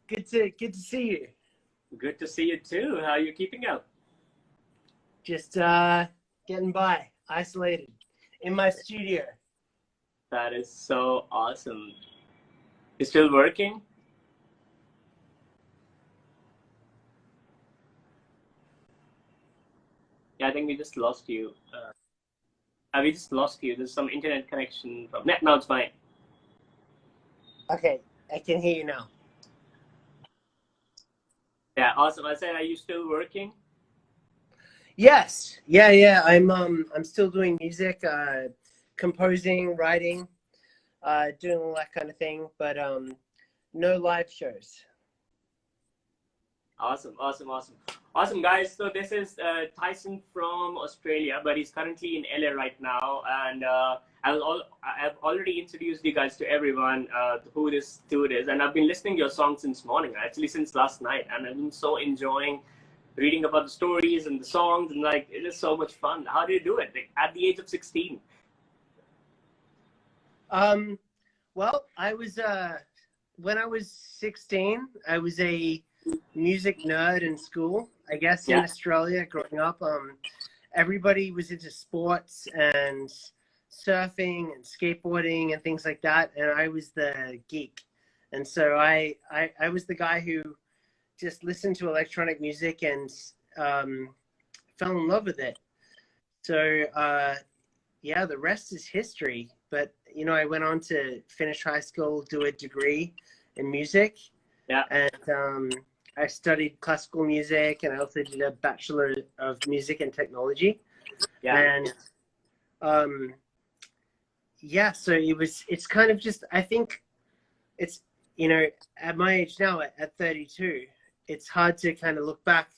Good to see you. Good to see you too. How are you keeping up? Just getting by, isolated in my studio. That is so awesome. You still working? Yeah, I think we just lost you. We just lost you. There's some internet connection from. Now it's fine. Okay, I can hear you now. Yeah, awesome. I said, are you still working? Yes, yeah. I'm still doing music, composing, writing, doing all that kind of thing. But no live shows. Awesome, guys. So this is Tyson from Australia, but he's currently in LA right now, and I've already introduced you guys to everyone who this dude is, and I've been listening to your song since morning, actually since last night, and I've been so enjoying reading about the stories and the songs, and like it is so much fun. How do you do it at the age of 16? Well, I was when I was 16, I was a music nerd in school. I guess in Australia, growing up, everybody was into sports and surfing and skateboarding and things like that, and I was the geek. And so I was the guy who just listened to electronic music and fell in love with it. So yeah, the rest is history. But you know, I went on to finish high school, do a degree in music. Yeah. And I studied classical music, and I also did a Bachelor of Music and Technology. Yeah. And yeah, so it's kind of just, I think it's, you know, at my age now, at 32, it's hard to kind of look back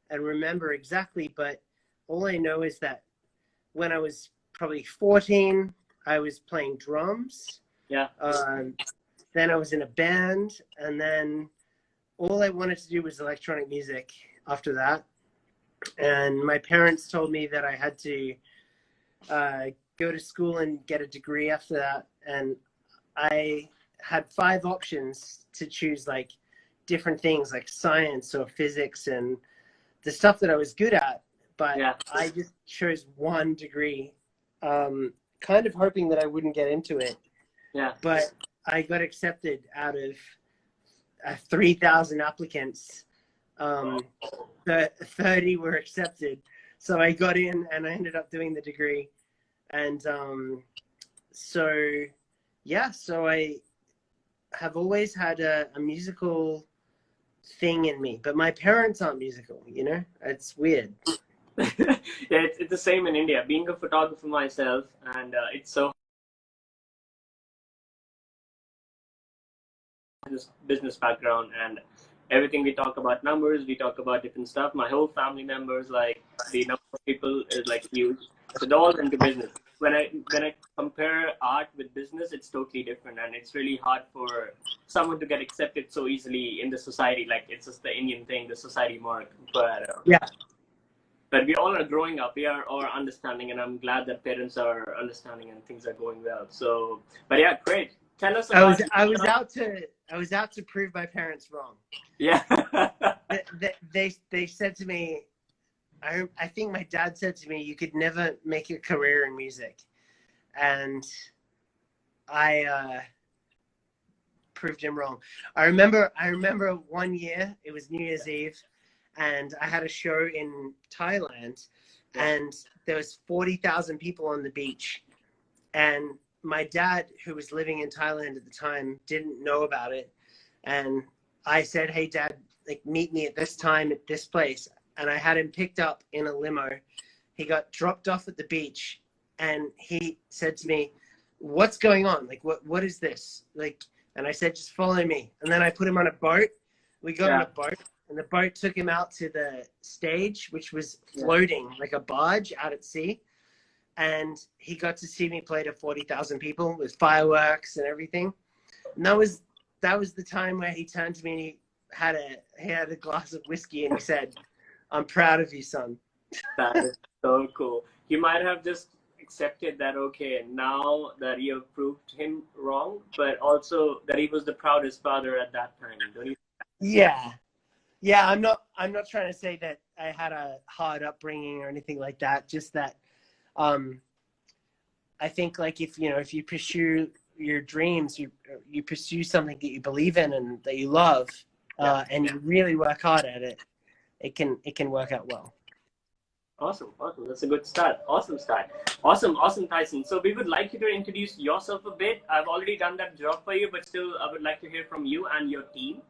and remember exactly, but all I know is that when I was probably 14, I was playing drums. Yeah. Then I was in a band, and then all I wanted to do was electronic music after that. And my parents told me that I had to go to school and get a degree after that. And I had 5 options to choose, like different things like science or physics and the stuff that I was good at. But I just chose one degree, kind of hoping that I wouldn't get into it. Yeah. But I got accepted out of 3,000 applicants. 30 were accepted. So I got in and I ended up doing the degree. And so I have always had a musical thing in me, but my parents aren't musical, you know? It's weird. Yeah, it's the same in India. Being a photographer myself, and it's so business background, and everything we talk about numbers, we talk about different stuff. My whole family members, like the number of people is like huge. So they're all into business. When I compare art with business, it's totally different, and it's really hard for someone to get accepted so easily in the society. Like it's just the Indian thing, the society mark. But we all are growing up. We are all understanding, and I'm glad that parents are understanding and things are going well. So, but yeah, great. Tell us about. I was out to prove my parents wrong. Yeah. they said to me, I think my dad said to me, you could never make a career in music, and I proved him wrong. I remember one year, it was New Year's Eve, and I had a show in Thailand, and there was 40,000 people on the beach, and my dad, who was living in Thailand at the time, didn't know about it. And I said, hey, Dad, like, meet me at this time at this place. And I had him picked up in a limo. He got dropped off at the beach, and he said to me, what's going on? Like, what is this? Like, and I said, just follow me. And then I put him on a boat. We got on a boat, and the boat took him out to the stage, which was floating like a barge out at sea. And he got to see me play to 40,000 people with fireworks and everything. And that was the time where he turned to me and he had a glass of whiskey and he said, I'm proud of you, son. That is so cool. You might have just accepted that, okay, now that you have proved him wrong, but also that he was the proudest father at that time, don't you? Yeah. Yeah, I'm not trying to say that I had a hard upbringing or anything like that. Just that um I think like if you pursue your dreams, you pursue something that you believe in and that you love, and you really work hard at it, it can work out well. Awesome, awesome. That's a good start. Awesome start. Awesome, awesome, Tyson. So we would like you to introduce yourself a bit. I've already done that job for you, but still, I would like to hear from you and your team.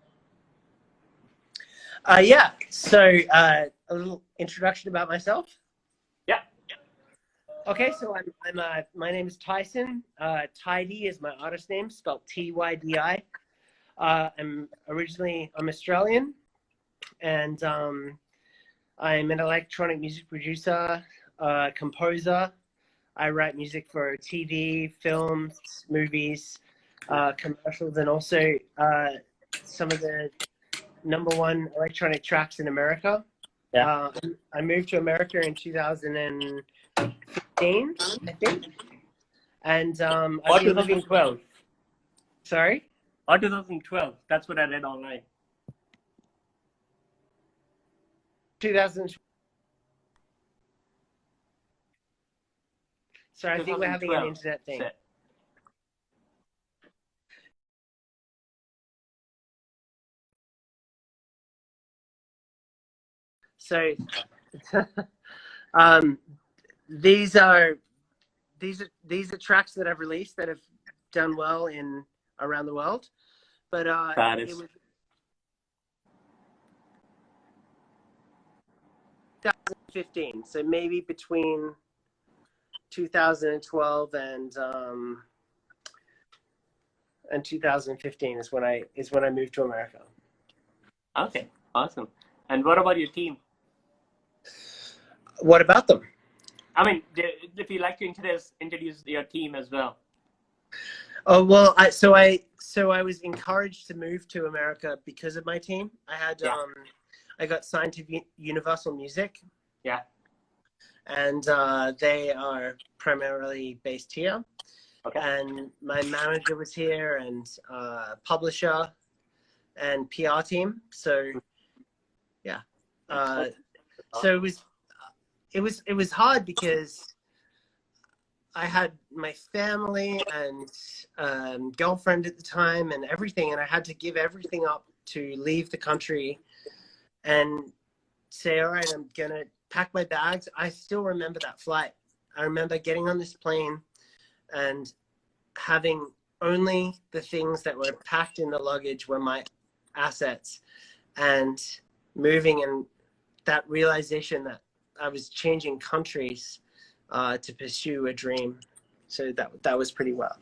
Yeah. So a little introduction about myself. Yeah. Okay. So my name is Tyson. tyDi is my artist name, spelled Tydi. I'm Australian, and I'm an electronic music producer, composer. I write music for TV, films, movies, commercials, and also some of the #1 electronic tracks in America. Yeah. I moved to America in 2015, I think. And Or 2012. Sorry? Or 2012. That's what I read online. 2000. Sorry, I think we're having an internet thing. Set. So these are tracks that I've released that have done well in around the world. But it was 2015, so maybe between 2012 and 2015 is when I moved to America. Okay, awesome. And what about your team? What about them? I mean, if you'd like to introduce your team as well. Oh well, so I was encouraged to move to America because of my team. I got signed to Universal Music. Yeah. And they are primarily based here. Okay. And my manager was here, and publisher, and PR team. So yeah. So it was hard because I had my family and girlfriend at the time and everything, and I had to give everything up to leave the country and say, all right, I'm gonna pack my bags. I still remember that flight. I remember getting on this plane and having only the things that were packed in the luggage were my assets, and moving, and that realization that I was changing countries to pursue a dream. So that was pretty well.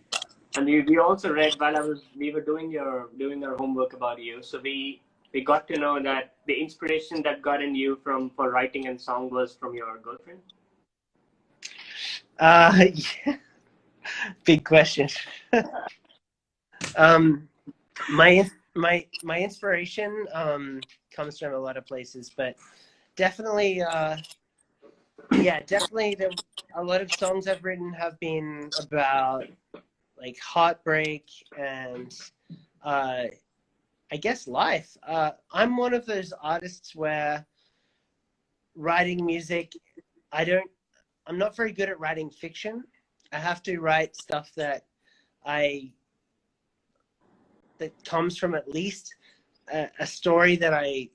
And we also read while we were doing our homework about you. So we got to know that the inspiration that got in you for writing and song was from your girlfriend. Yeah. Big question. My inspiration comes from a lot of places, but definitely definitely a lot of songs I've written have been about like heartbreak and I guess life. I'm one of those artists where writing music, I'm not very good at writing fiction. I have to write stuff that comes from at least a story that I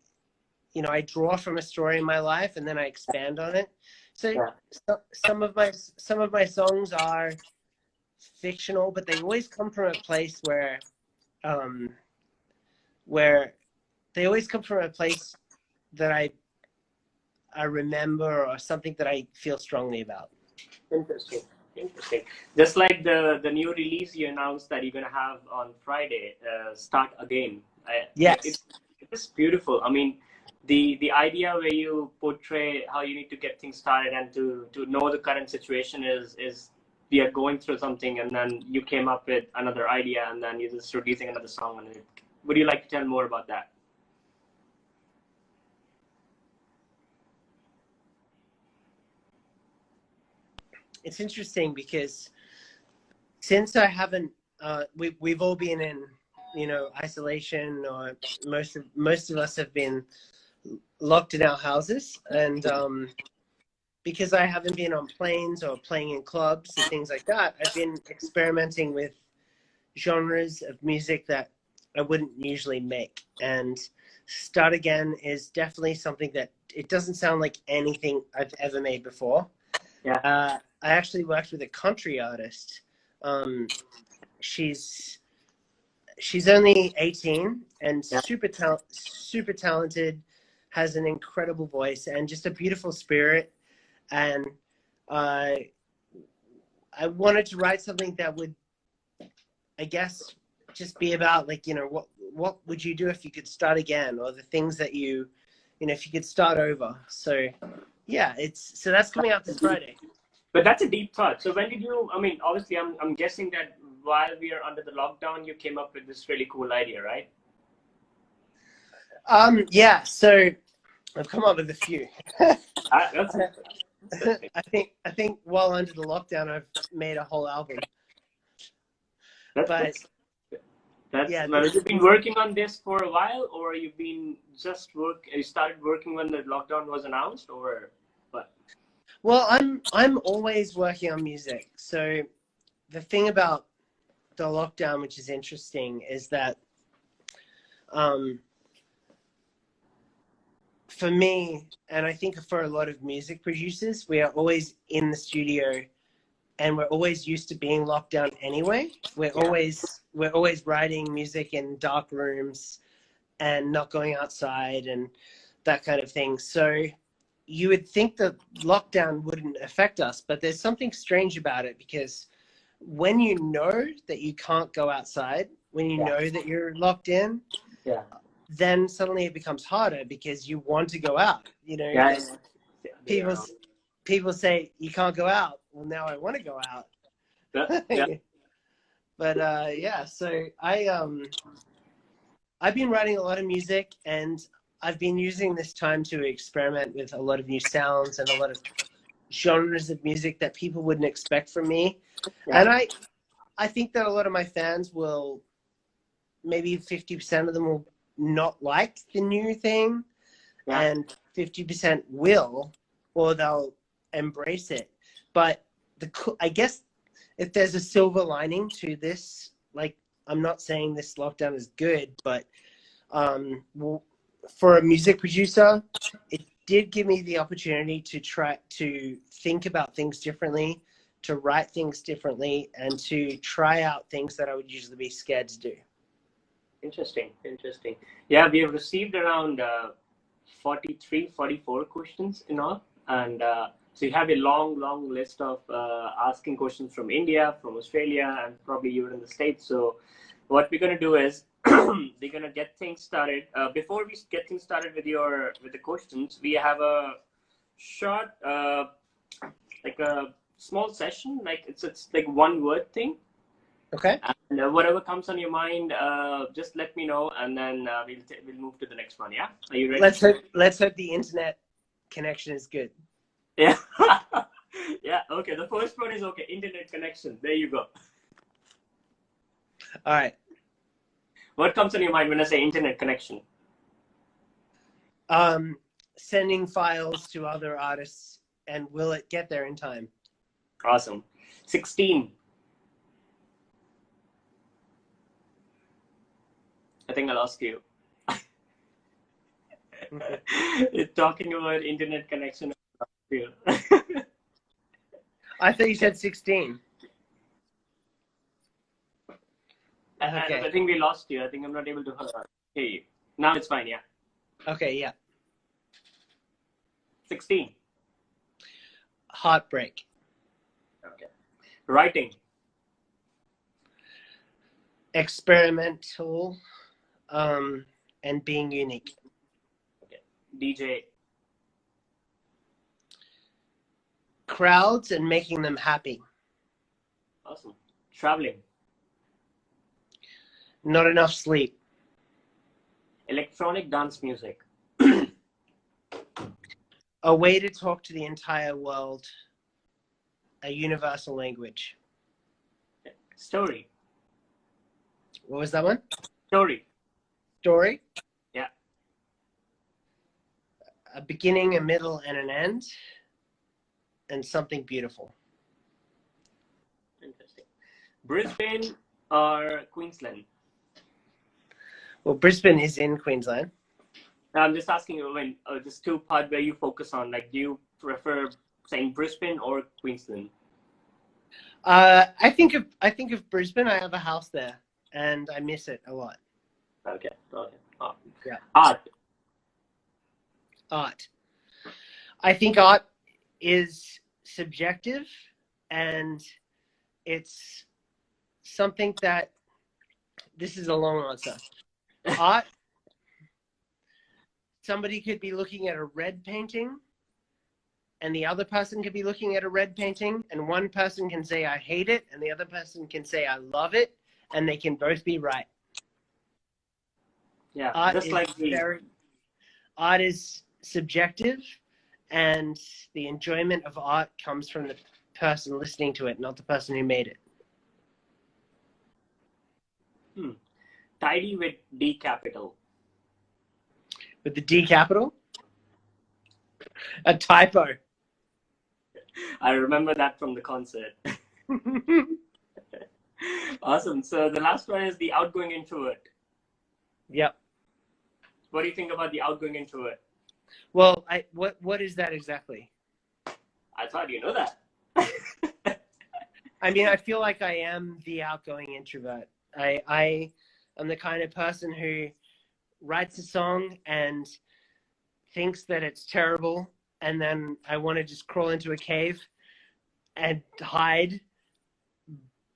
draw from a story in my life, and then I expand on it. So some of my songs are fictional, but they always come from a place where they always come from a place that I remember, or something that I feel strongly about. Interesting. Just like the new release you announced that you're gonna have on Friday, Start Again. Yes. It's beautiful. I mean, the idea where you portray how you need to get things started and to know the current situation is we are going through something, and then you came up with another idea, and then you're just releasing another song on it. Would you like to tell more about that? It's interesting because since I haven't, we've all been in you know, isolation, or most of us have been locked in our houses, and because I haven't been on planes or playing in clubs and things like that, I've been experimenting with genres of music that I wouldn't usually make. And Start Again is definitely something that it doesn't sound like anything I've ever made before. Yeah. I actually worked with a country artist. She's only 18 and Yeah. super talented, has an incredible voice and just a beautiful spirit. And I wanted to write something that would, I guess, just be about, like, you know, what would you do if you could start again, or the things that you know, if you could start over. So yeah, so that's coming out this Friday. But that's a deep thought. So when did you, I mean, obviously I'm guessing that while we are under the lockdown, you came up with this really cool idea, right? Yeah, so I've come up with a few. That's I think while under the lockdown, I've made a whole album. That's yeah. Have you been working on this for a while, or you've been you started working when the lockdown was announced, or what? Well, I'm always working on music. So the thing about the lockdown, which is interesting, is that for me, and I think for a lot of music producers, we are always in the studio, and we're always used to being locked down anyway. We're always writing music in dark rooms and not going outside and that kind of thing. So you would think that lockdown wouldn't affect us, but there's something strange about it, because when you know that you can't go outside, when you know that you're locked in, then suddenly it becomes harder because you want to go out. You know, people say you can't go out. Well, now I want to go out. But yeah, so I've been writing a lot of music, and I've been using this time to experiment with a lot of new sounds and a lot of genres of music that people wouldn't expect from me. And I think that a lot of my fans will, maybe 50% of them will not like the new thing, and 50% will, or they'll embrace it. But I guess if there's a silver lining to this, like, I'm not saying this lockdown is good, but for a music producer, it did give me the opportunity to try to think about things differently, to write things differently, and to try out things that I would usually be scared to do. Interesting. Yeah, we have received around 44 questions in all, and so you have a long list of asking questions from India, from Australia, and probably even in the States. So what we're going to do is we're going to get things started. Before we get things started with the questions, we have a short like a small session, like it's like one word thing. Okay. And whatever comes on your mind, just let me know, and then we'll move to the next one. Yeah, are you ready? Let's hope the internet connection is good. Yeah. Yeah. Okay. The first one is okay. Internet connection. There you go. All right. What comes on your mind when I say internet connection? Sending files to other artists, and will it get there in time? Awesome. 16. I think I lost you. You're talking about internet connection. I thought you said 16. Okay. I think we lost you. I think I'm not able to hear you. Now it's fine, yeah. Okay, yeah. 16. Heartbreak. Okay. Writing. Experimental, and being unique. Okay. DJ. Crowds and making them happy. Awesome. Traveling. Not enough sleep. Electronic dance music. A way to talk to the entire world. A universal language. Story. What was that one? Story. Story. Yeah. A beginning, a middle, and an end, and something beautiful. Interesting. Brisbane or Queensland? Well, Brisbane is in Queensland. I'm just asking you, when this two-part where you focus on, like, do you prefer saying Brisbane or Queensland? I think of Brisbane. I have a house there, and I miss it a lot. Okay. Okay. Oh. Yeah. Art. I think art is subjective, and it's something that, this is a long answer. Art, somebody could be looking at a red painting, and the other person could be looking at a red painting, and one person can say, I hate it, and the other person can say, I love it, and they can both be right. Yeah, Art just like art is subjective, and the enjoyment of art comes from the person listening to it, not the person who made it. TiDi with D capital. With the D capital? A typo. I remember that from the concert. Awesome. So the last one is the outgoing introvert. Yep. What do you think about the outgoing introvert? Well, what is that exactly? I thought you know that. I mean, I feel like I am the outgoing introvert. I am the kind of person who writes a song and thinks that it's terrible, and then I want to just crawl into a cave and hide.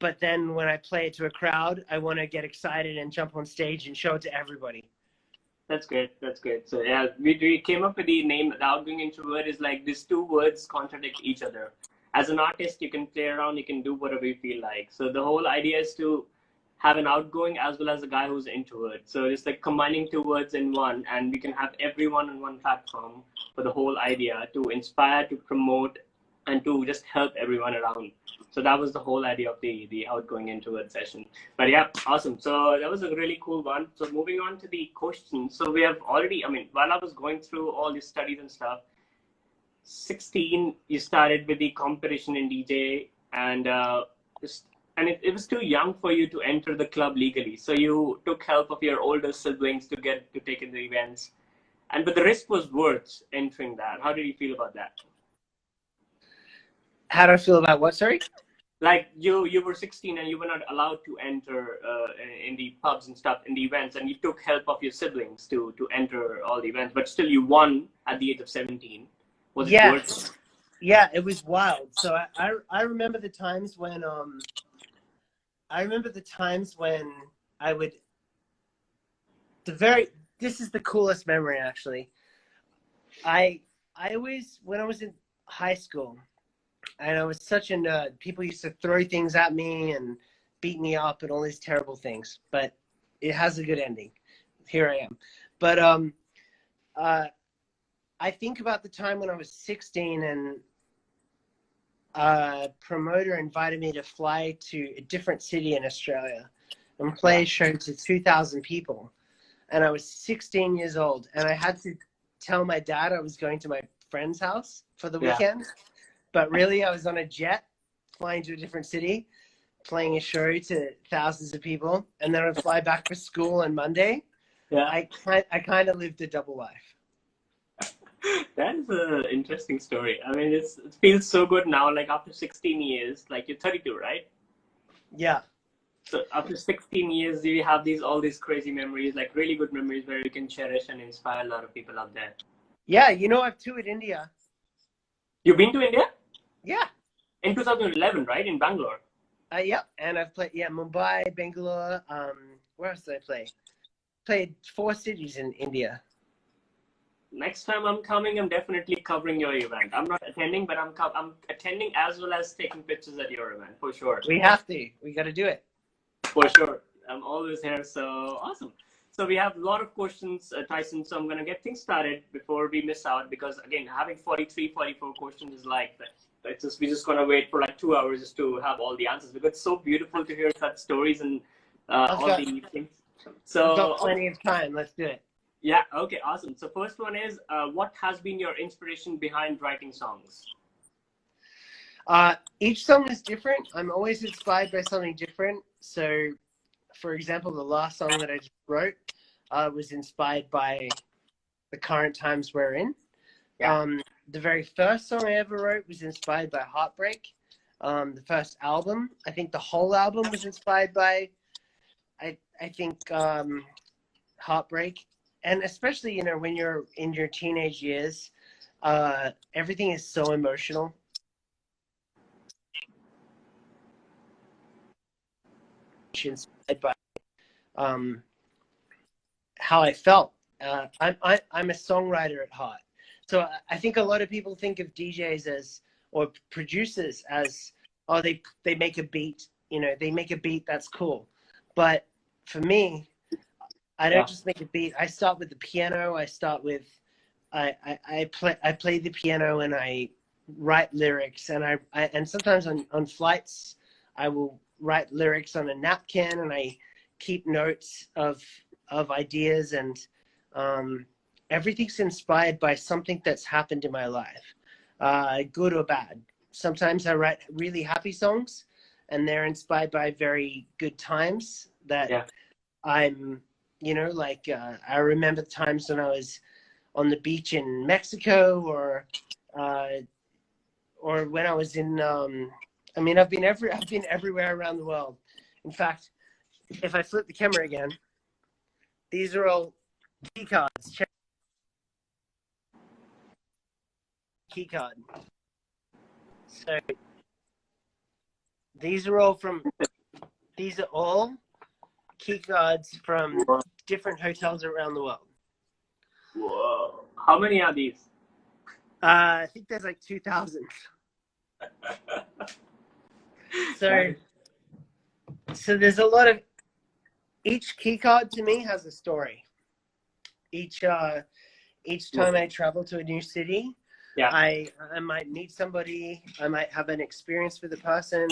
But then when I play it to a crowd, I want to get excited and jump on stage and show it to everybody. That's great. That's great. So yeah, we came up with the name. The outgoing introvert is like these two words contradict each other. As an artist, you can play around, you can do whatever you feel like. So the whole idea is to have an outgoing as well as a guy who's introvert. So it's like combining two words in one, and we can have everyone on one platform for the whole idea to inspire, to promote, and to just help everyone around. So that was the whole idea of the outgoing introvert session. But yeah, awesome. So that was a really cool one. So moving on to the questions. So we have already, I mean, while I was going through all these studies and stuff, 16, you started with the competition in DJ, and it was too young for you to enter the club legally. So you took help of your older siblings to get to take in the events. But the risk was worth entering that. How did you feel about that? How do I feel about what, sorry? Like you were 16 and you were not allowed to enter in the pubs and stuff, in the events, and you took help of your siblings to enter all the events, but still you won at the age of 17. Was it worth it? Yeah, it was wild. So I remember the times when I would, this is the coolest memory actually. I always, when I was in high school, and I was such a nerd, people used to throw things at me and beat me up and all these terrible things, but it has a good ending. Here I am. But I think about the time when I was 16 and a promoter invited me to fly to a different city in Australia and play a show to 2,000 people. And I was 16 years old, and I had to tell my dad I was going to my friend's house for the weekend. But really, I was on a jet flying to a different city, playing a show to thousands of people, and then I'd fly back for school on Monday. Yeah. I kind of lived a double life. That is an interesting story. I mean, it feels so good now, like after 16 years, like you're 32, right? Yeah. So after 16 years, you have all these crazy memories, like really good memories where you can cherish and inspire a lot of people out there. Yeah, you know, I've toured India. You've been to India? Yeah. In 2011, right? In Bangalore? Yeah, and I've played, Mumbai, Bangalore, where else did I play? Played 4 cities in India. Next time I'm coming, I'm definitely covering your event. I'm not attending, but I'm attending as well as taking pictures at your event, for sure. We have to. We got to do it. For sure. I'm always here, so awesome. So we have a lot of questions, Tyson, so I'm going to get things started before we miss out, because, again, having 43, 44 questions is like that. We're just going to wait for like 2 hours just to have all the answers, because it's so beautiful to hear such stories and all the things. We've got So, plenty of time. Let's do it. yeah, okay, awesome. So first one is, what has been your inspiration behind writing songs? Each song is different. I'm always inspired by something different. So, for example, the last song that I just wrote was inspired by the current times we're in. Yeah. The very first song I ever wrote was inspired by heartbreak. The first album, I think the whole album was inspired by, I think, heartbreak. And especially, you know, when you're in your teenage years, everything is so emotional. Inspired by how I felt. I'm a songwriter at heart. So I think a lot of people think of DJs as, or producers as, oh, they make a beat, you know, they make a beat, that's cool. But for me, I don't just make a beat. I start with the piano. I start with, I play the piano and I write lyrics, and and sometimes on flights, I will write lyrics on a napkin, and I keep notes of ideas, and everything's inspired by something that's happened in my life, good or bad. Sometimes I write really happy songs, and they're inspired by very good times that I'm, you know, like I remember the times when I was on the beach in Mexico, or when I was in, I mean, I've been everywhere around the world. In fact, if I flip the camera again, these are all key cards. Check key card. So these are all key cards from different hotels around the world. Whoa. How many are these? I think there's like 2,000. So there's a lot of, each key card to me has a story. Each time I travel to a new city, I might meet somebody, I might have an experience with a person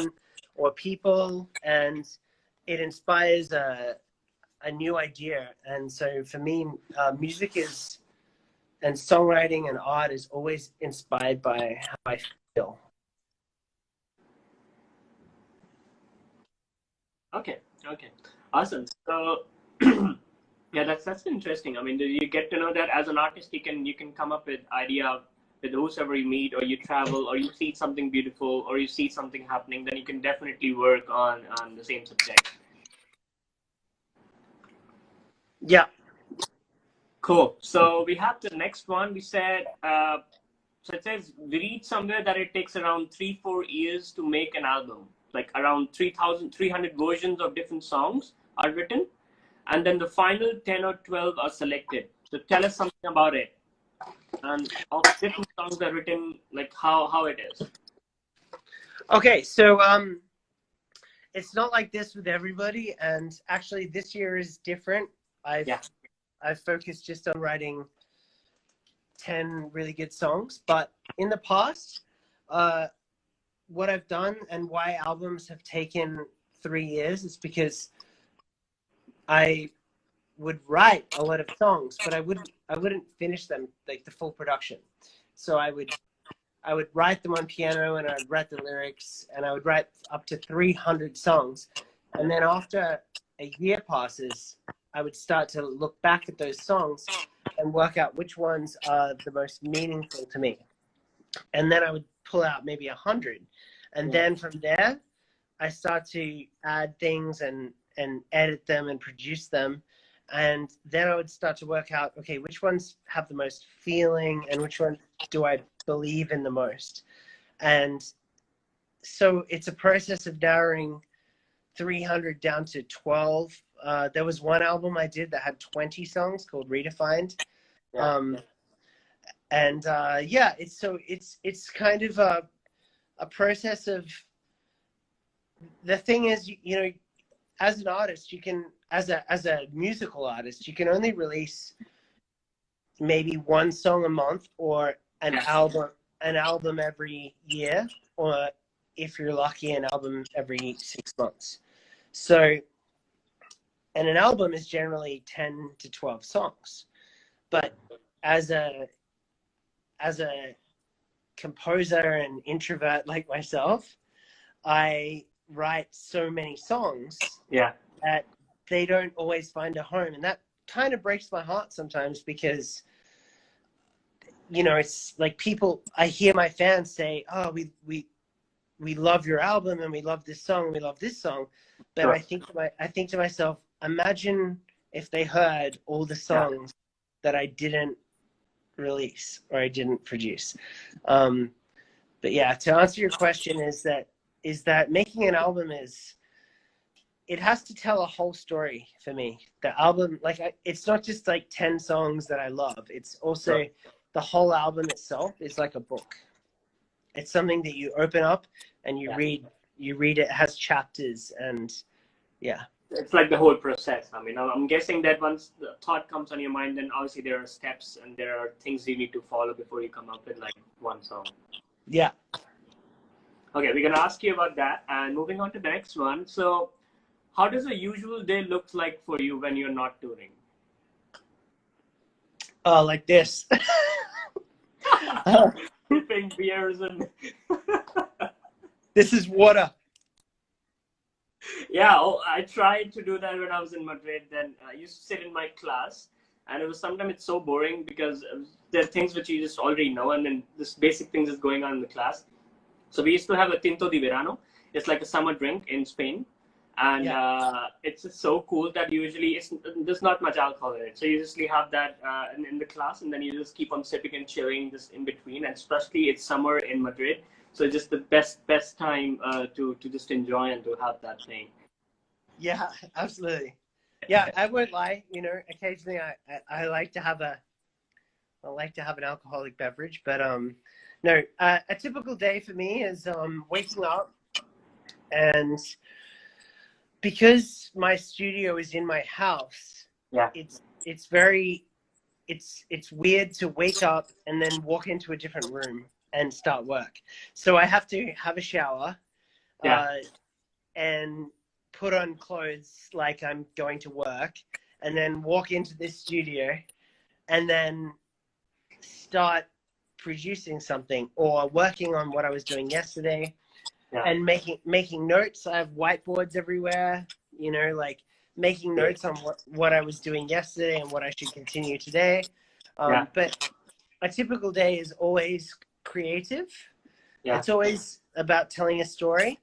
or people, and it inspires a new idea. And so for me, music is, and songwriting and art is always inspired by how I feel. Okay, awesome. So yeah, that's interesting. I mean, you get to know that as an artist, you can come up with idea with whosoever you meet, or you travel, or you see something beautiful, or you see something happening, then you can definitely work on the same subject. Yeah. Cool. So we have the next one. We said, so it says, we read somewhere that it takes around 3-4 years to make an album. Like around 3,300 versions of different songs are written, and then the final 10 or 12 are selected. So tell us something about it, and all different songs are written, like how it is. Okay, so it's not like this with everybody, and actually this year is different. I've focused just on writing 10 really good songs, but in the past, what I've done and why albums have taken 3 years is because I would write a lot of songs, but I wouldn't finish them, like the full production. So I would write them on piano, and I'd write the lyrics, and I would write up to 300 songs. And then after a year passes, I would start to look back at those songs and work out which ones are the most meaningful to me. And then I would pull out maybe 100. And then from there, I start to add things and edit them and produce them. And then I would start to work out, okay, which ones have the most feeling and which ones do I believe in the most? And so it's a process of narrowing 300 down to 12. There was one album I did that had 20 songs called Redefined. It's kind of a process of, the thing is, you know, as an artist, you can, as a musical artist, you can only release maybe one song a month, or an album every year, or if you're lucky, an album every 6 months. So And an album is generally 10 to 12 songs. But as a composer and introvert like myself, I write so many songs that they don't always find a home. And that kind of breaks my heart sometimes, because, you know, it's like I hear my fans say, oh, we love your album and we love this song, and we love this song. But I think to myself, imagine if they heard all the songs that I didn't release or I didn't produce. But yeah, to answer your question, is that making an album it has to tell a whole story for me. The album, it's not just like 10 songs that I love. It's also the whole album itself is like a book. It's something that you open up and you read. You read it has chapters, and it's like the whole process. I mean, I'm guessing that once the thought comes on your mind, then obviously there are steps and there are things you need to follow before you come up with like one song. Yeah. Okay, we're gonna ask you about that, and moving on to the next one. So, how does a usual day look like for you when you're not touring? Oh, like this. Sipping beers and this is water. Yeah, I tried to do that when I was in Madrid. Then I used to sit in my class, and it was sometimes it's so boring because there are things which you just already know, and then this basic things is going on in the class. So we used to have a Tinto de Verano. It's like a summer drink in Spain, and it's just so cool that usually there's not much alcohol in it. So you usually have that in the class, and then you just keep on sipping and chilling just in between. And especially it's summer in Madrid, so it's just the best time to just enjoy and to have that thing. Yeah, absolutely. Yeah, I won't lie. You know, occasionally I like to have an alcoholic beverage, but no. A typical day for me is waking up, and because my studio is in my house, it's weird to wake up and then walk into a different room and start work. So I have to have a shower, and put on clothes like I'm going to work, and then walk into this studio, and then start producing something or working on what I was doing yesterday, and making notes. I have whiteboards everywhere, you know, like making notes on what I was doing yesterday and what I should continue today. But a typical day is always creative. It's always about telling a story,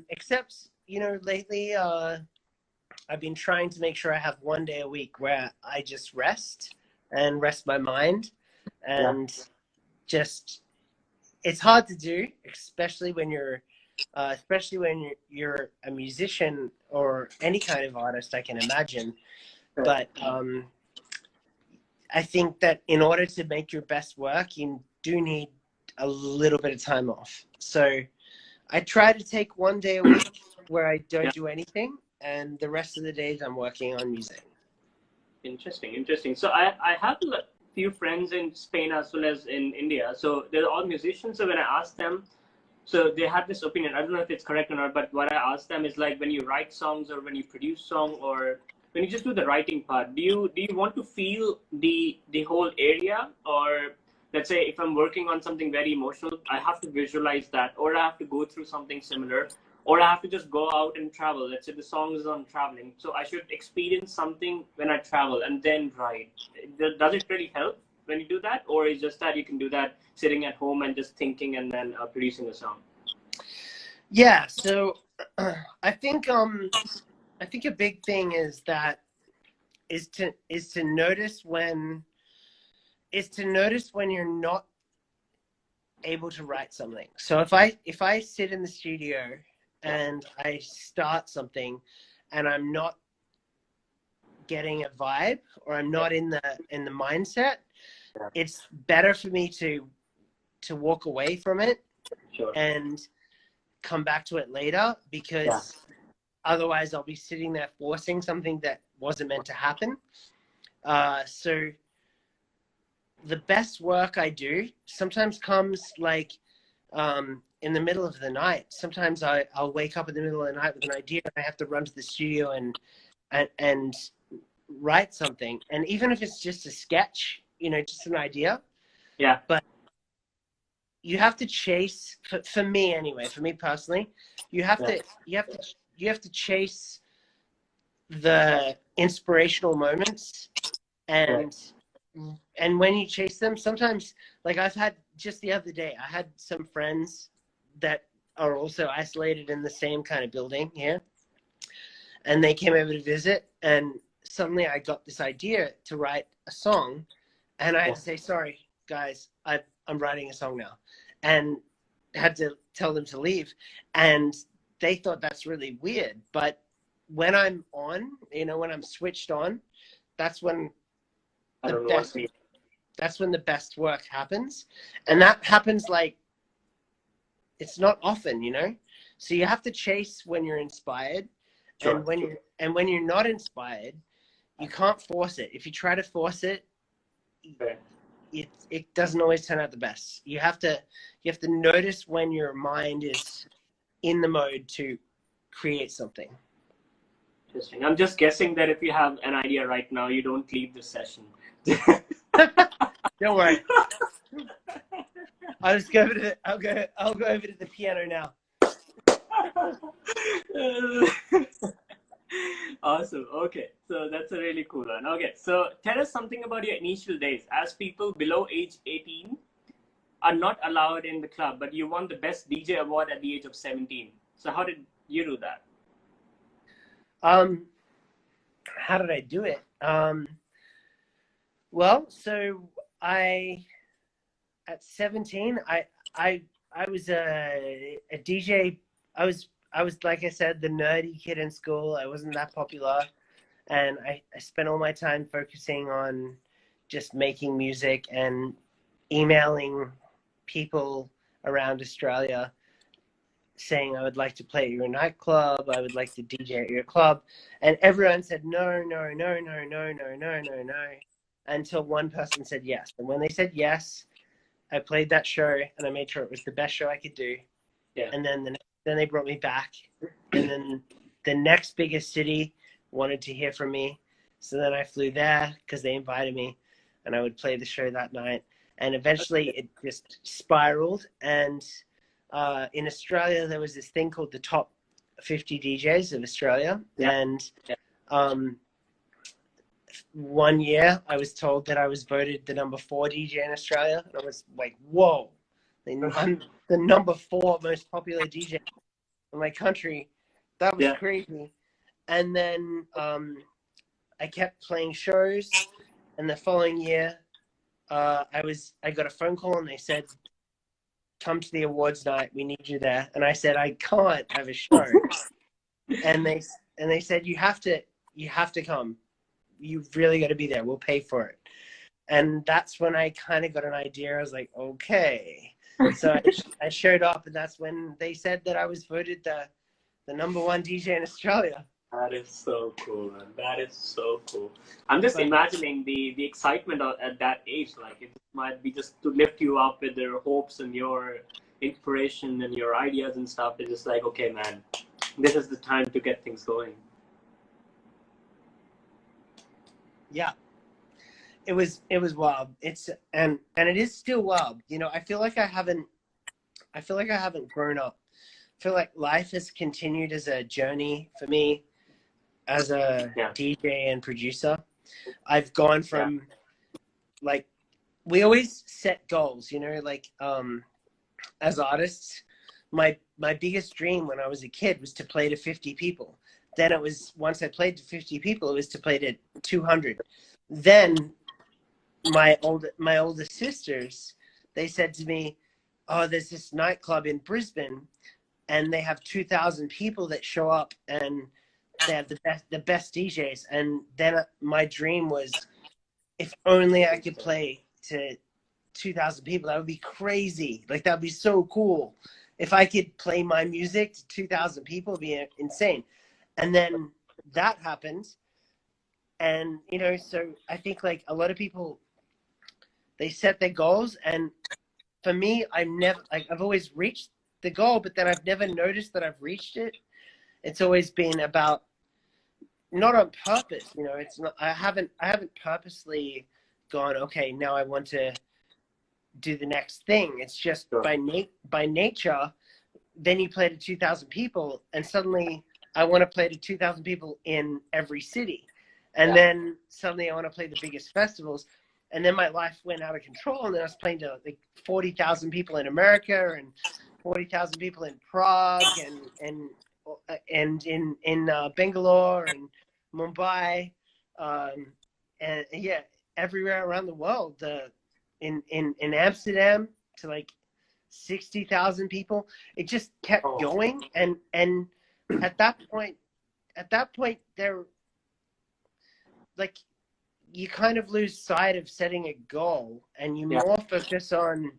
except, you know, lately I've been trying to make sure I have one day a week where I just rest my mind, and just, it's hard to do, especially when you're a musician or any kind of artist, I can imagine. But I think that in order to make your best work, you do need a little bit of time off. So I try to take one day a week where I don't do anything, and the rest of the days I'm working on music. Interesting. So I have a few friends in Spain as well as in India. So they're all musicians. So when I ask them, so they have this opinion. I don't know if it's correct or not, but what I ask them is like, when you write songs or when you produce song or when you just do the writing part, do you want to feel the whole area? Or let's say if I'm working on something very emotional, I have to visualize that, or I have to go through something similar, or I have to just go out and travel. Let's say the song is on traveling. So I should experience something when I travel and then write. Does it really help when you do that? Or is just that you can do that sitting at home and just thinking and then producing a song? Yeah. So I think a big thing is to notice when you're not able to write something. So if I sit in the studio and I start something and I'm not getting a vibe, or I'm not in the mindset, it's better for me to walk away from it and come back to it later, because otherwise I'll be sitting there forcing something that wasn't meant to happen. So the best work I do sometimes comes like in the middle of the night. Sometimes I'll wake up in the middle of the night with an idea, and I have to run to the studio and and write something. And even if it's just a sketch, just an idea. Yeah. But you have to chase, for me anyway, for me personally, you have to chase the inspirational moments, and when you chase them, sometimes, like I've had just the other day, I had some friends that are also isolated in the same kind of building here, and they came over to visit, and suddenly I got this idea to write a song, and I had to say, sorry guys, I'm writing a song now, and had to tell them to leave. And they thought that's really weird, but when I'm on, when I'm switched on, that's when the best work happens. And that happens, like, it's not often, so you have to chase when you're inspired. Sure. And when you're not inspired, you can't force it. If you try to force it, it doesn't always turn out the best. You have to notice when your mind is in the mode to create something. Interesting. I'm just guessing that if you have an idea right now, you don't leave the session. Don't worry. I'll go over to the piano now. Awesome. Okay, so that's a really cool one. Okay, so tell us something about your initial days, as people below age 18 are not allowed in the club, but you won the best DJ award at the age of 17. So how did you do that? How did I do it? Well, so at 17, I was a DJ. I was, like I said, the nerdy kid in school. I wasn't that popular, and I spent all my time focusing on just making music and emailing people around Australia saying I would like to play at your nightclub, I would like to DJ at your club, and everyone said no, no, no, no, no, no, no, no, no, until one person said yes. And when they said yes, I played that show, and I made sure it was the best show I could do. Yeah. And then they brought me back, and then the next biggest city wanted to hear from me, so then I flew there because they invited me, and I would play the show that night. And eventually it just spiraled, and in Australia there was this thing called the top 50 DJs of Australia. Yeah. And one year I was told that I was voted the number 4 DJ in Australia, and I was like, whoa, I'm the number 4 most popular DJ in my country. That was crazy. And then I kept playing shows, and the following year I got a phone call, and they said, come to the awards night, we need you there. And I said, I can't have a show. and they said, you have to come, you've really got to be there, we'll pay for it. And that's when I kind of got an idea. I was like, okay. So I showed up, and that's when they said that I was voted the number 1 DJ in Australia. That is so cool, man. That is so cool. I'm just imagining the excitement at that age. Like, it might be just to lift you up with their hopes and your inspiration and your ideas and stuff. It's just like, okay, man, this is the time to get things going. Yeah. It was wild. And it is still wild. I feel like I haven't grown up. I feel like life has continued as a journey for me as a DJ and producer. I've gone from like, we always set goals, like as artists, my biggest dream when I was a kid was to play to 50 people. Then it was, once I played to 50 people, it was to play to 200. Then my older sisters, they said to me, oh, there's this nightclub in Brisbane, and they have 2,000 people that show up, and they have the best DJs. And then my dream was, if only I could play to 2,000 people, that would be crazy. Like, that would be so cool. If I could play my music to 2,000 people, it'd be insane. And then that happened. And, so I think, like, a lot of people, they set their goals. And for me, I've always reached the goal, but then I've never noticed that I've reached it. It's always been about not on purpose, you know. It's not. I haven't purposely gone, okay, now I want to do the next thing. It's just by nature. Then you play to 2,000 people, and suddenly I want to play to 2,000 people in every city, and then suddenly I want to play the biggest festivals, and then my life went out of control, and then I was playing to like 40,000 people in America and 40,000 people in Prague and in Bangalore and Mumbai, and yeah, everywhere around the world. In Amsterdam to like 60,000 people. It just kept going, and at that point, there, like, you kind of lose sight of setting a goal, and you more focus on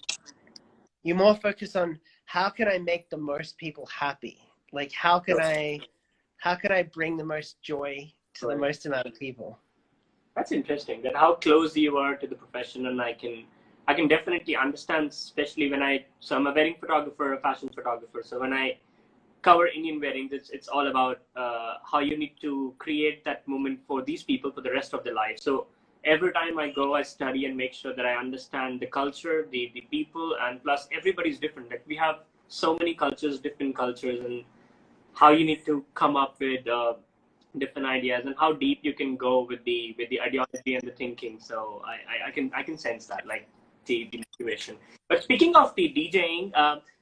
how can I make the most people happy? Like, how can I bring the most joy to the most amount of people? That's interesting. That how close you are to the profession, and I can definitely understand, especially when so I'm a wedding photographer, a fashion photographer. So when I cover Indian weddings, it's all about how you need to create that moment for these people for the rest of their life. So every time I go, I study and make sure that I understand the culture, the people, and plus everybody's different. Like, we have so many cultures, different cultures, and how you need to come up with different ideas and how deep you can go with the ideology and the thinking. So I can sense that, like, the motivation. But speaking of the DJing,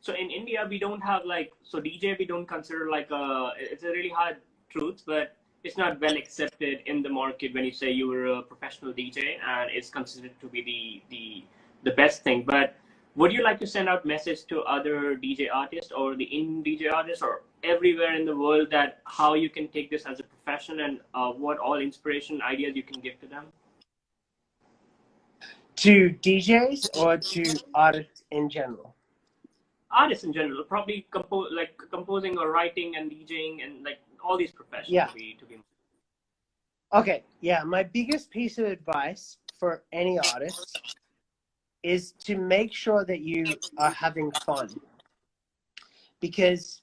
so in India we don't have DJ we don't consider it's a really hard truth, but it's not well accepted in the market when you say you were a professional DJ, and it's considered to be the best thing. But would you like to send out message to other DJ artists or the Indian DJ artists or everywhere in the world that how you can take this as a profession, and what all inspiration ideas you can give to them? To DJs or to artists in general? Artists in general, probably composing or writing and DJing and like all these professions. Yeah. To be. Okay. Yeah. My biggest piece of advice for any artist is to make sure that you are having fun, because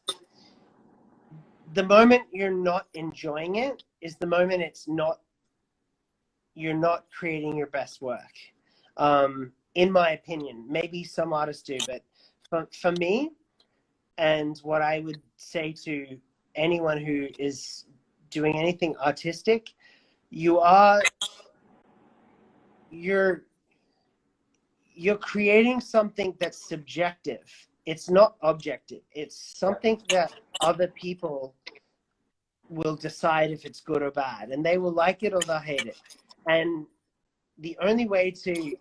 the moment you're not enjoying it is the moment you're not creating your best work. In my opinion, maybe some artists do, but for me, and what I would say to anyone who is doing anything artistic, you're creating something that's subjective. It's not objective. It's something that other people will decide if it's good or bad, and they will like it or they'll hate it. And the only way to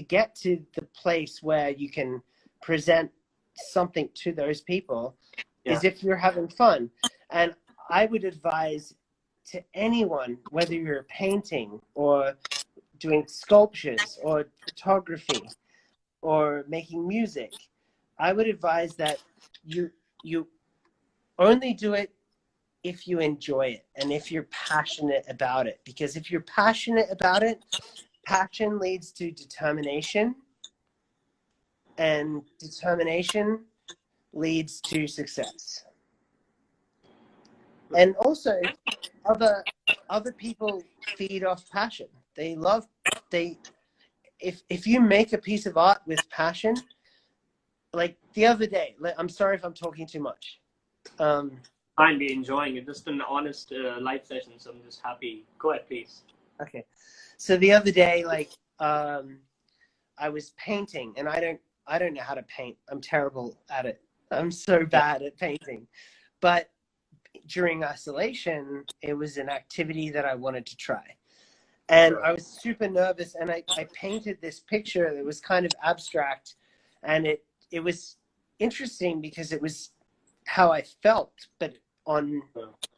get to the place where you can present something to those people is if you're having fun. And I would advise to anyone, whether you're painting or doing sculptures or photography or making music, I would advise that you only do it if you enjoy it and if you're passionate about it. Because if you're passionate about it, passion leads to determination, and determination leads to success. And also, other people feed off passion. If you make a piece of art with passion, like the other day, I'm sorry if I'm talking too much. I'd be enjoying it. Just an honest live session, so I'm just happy. Go ahead, please. Okay. So the other day, I was painting, and I don't know how to paint. I'm terrible at it. I'm so bad at painting. But during isolation, it was an activity that I wanted to try. And I was super nervous, and I painted this picture that was kind of abstract, and it was interesting because it was how I felt, but on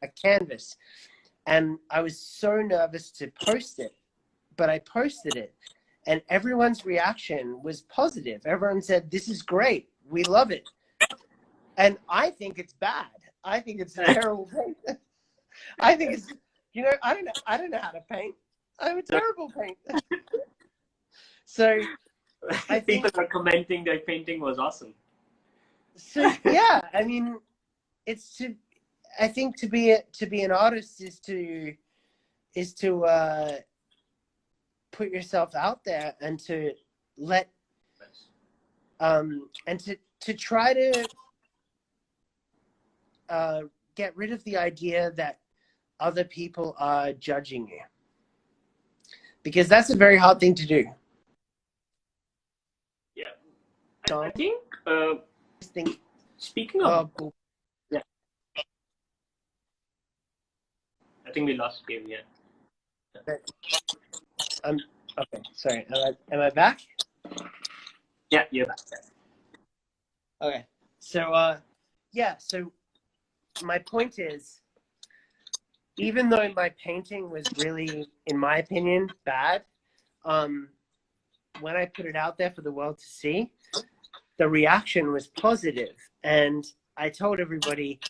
a canvas. And I was so nervous to post it, but I posted it, and everyone's reaction was positive. Everyone said, "This is great. We love it." And I think it's bad. I think it's a terrible paint. I think it's, I don't know how to paint. I'm a terrible painter. So I think people are commenting that painting was awesome. So yeah, I mean, it's to, I think to be an artist is to put yourself out there and to let and to try to get rid of the idea that other people are judging you, because that's a very hard thing to do. Yeah, I think speaking of, yeah, I think we lost game. Yeah. Okay. Sorry. Am I back? Yeah, you're back. Okay. So yeah. So my point is, even though my painting was really, in my opinion, bad, when I put it out there for the world to see, the reaction was positive. And I told everybody,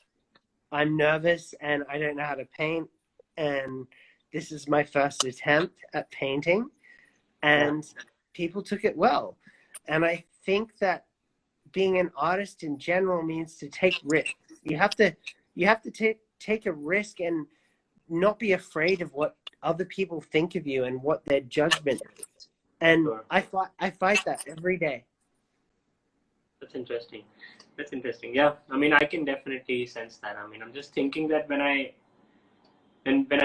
I'm nervous and I don't know how to paint. And this is my first attempt at painting. And people took it well. And I think that being an artist in general means to take risks. You have to take a risk and not be afraid of what other people think of you and what their judgment is. And I fight that every day. That's interesting. That's interesting. Yeah, I mean, I can definitely sense that. I mean, I'm just thinking that when I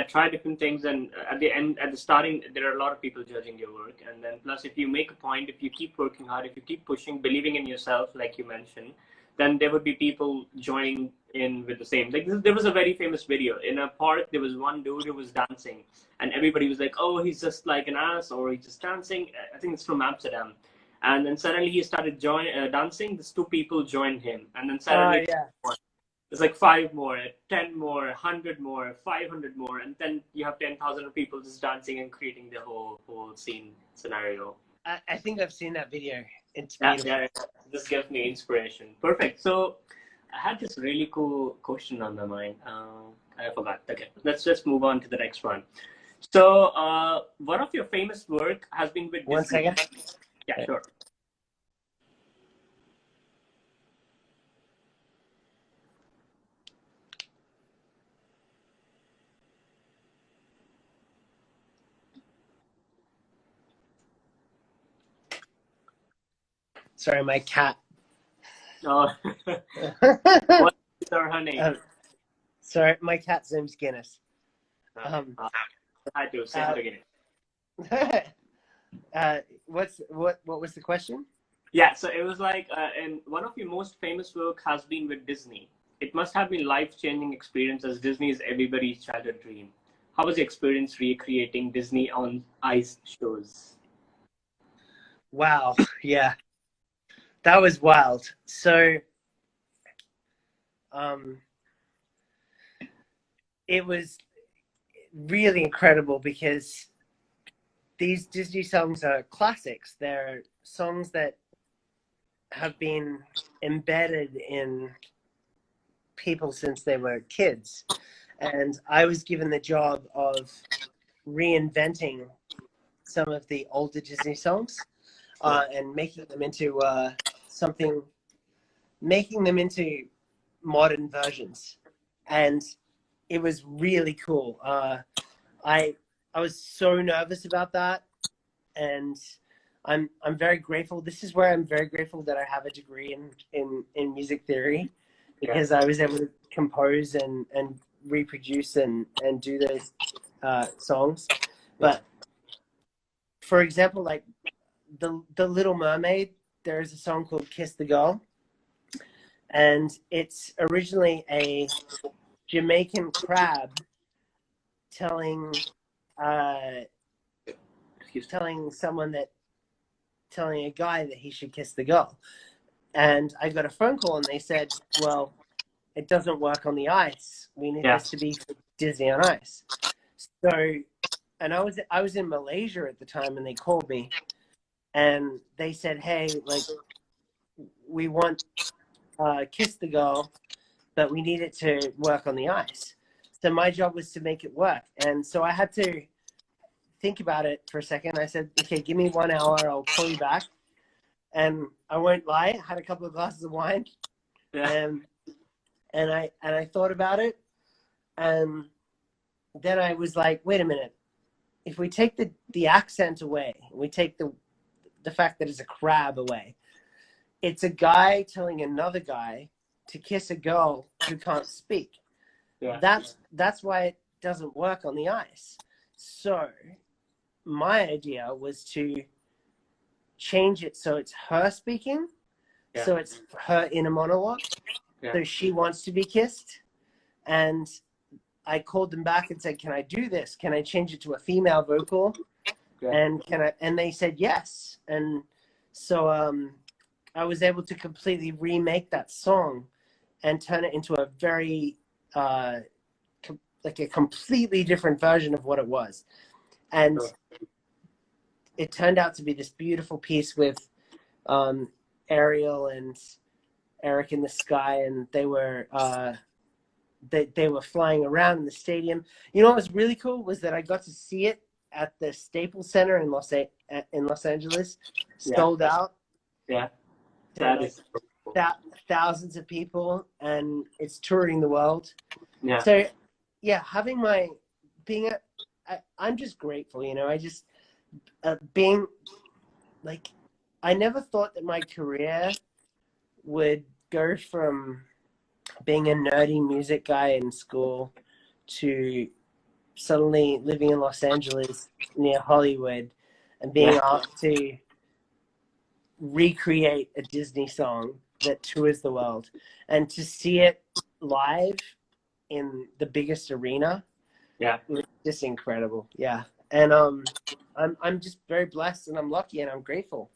try different things, and at the starting, there are a lot of people judging your work, and then plus, if you make a point, if you keep working hard, if you keep pushing, believing in yourself, like you mentioned, then there would be people joining in with the same. Like there was a very famous video in a park. There was one dude who was dancing, and everybody was like, "Oh, he's just like an ass," or "He's just dancing." I think it's from Amsterdam. And then suddenly he started dancing. These two people joined him, and then suddenly there's like 5 more, 10 more, 100 more, 500 more, and then you have 10,000 people just dancing and creating the whole scene scenario. I think I've seen that video. It's beautiful. Yeah. This gives me inspiration. Perfect. So I had this really cool question on my mind. I forgot. Okay, let's just move on to the next one. So one of your famous work has been with Disney. 1 second. Yeah, sure. Sorry, my cat. Oh. What is her name? Sorry, my cat's name's Guinness. I had to say it again. What was the question? Yeah, so it was like, and one of your most famous work has been with Disney. It must have been life-changing experience, as Disney is everybody's childhood dream. How was the experience recreating Disney on Ice shows? Wow, yeah, that was wild. So, it was really incredible because these Disney songs are classics. They're songs that have been embedded in people since they were kids. And I was given the job of reinventing some of the older Disney songs and making them into making them into modern versions. And it was really cool. I was so nervous about that, and I'm very grateful. This is where I'm very grateful that I have a degree in music theory, because I was able to compose and reproduce and do those songs. But for example, like the Little Mermaid, there's a song called "Kiss the Girl," and it's originally a Jamaican crab telling a guy that he should kiss the girl. And I got a phone call and they said, well, it doesn't work on the ice. We need this to be for Disney on Ice. So, and I was in Malaysia at the time, and they called me and they said, hey, like, we want Kiss the Girl, but we need it to work on the ice. So my job was to make it work. And so I had to think about it for a second. I said, okay, give me 1 hour. I'll call you back. And I won't lie, I had a couple of glasses of wine. And I thought about it. And then I was like, wait a minute. If we take the accent away, we take the fact that it's a crab away, it's a guy telling another guy to kiss a girl who can't speak. Yeah. That's why it doesn't work on the ice. So my idea was to change it so it's her speaking, so it's her inner monologue. So she wants to be kissed, and I called them back and said, "Can I do this? Can I change it to a female vocal?" And and they said yes. And so I was able to completely remake that song and turn it into a very like a completely different version of what it was. And it turned out to be this beautiful piece with Ariel and Eric in the sky, and they were flying around in the stadium. You know what was really cool was that I got to see it at the Staples Center in Los Angeles, sold out. Yeah, that is thousands of people, and it's touring the world. Yeah. So yeah, having I'm just grateful, you know. I just being like, I never thought that my career would go from being a nerdy music guy in school to suddenly living in Los Angeles near Hollywood and being asked to recreate a Disney song that tours the world, and to see it live in the biggest arena. Yeah, it was just incredible. Yeah. And I'm just very blessed, and I'm lucky, and I'm grateful.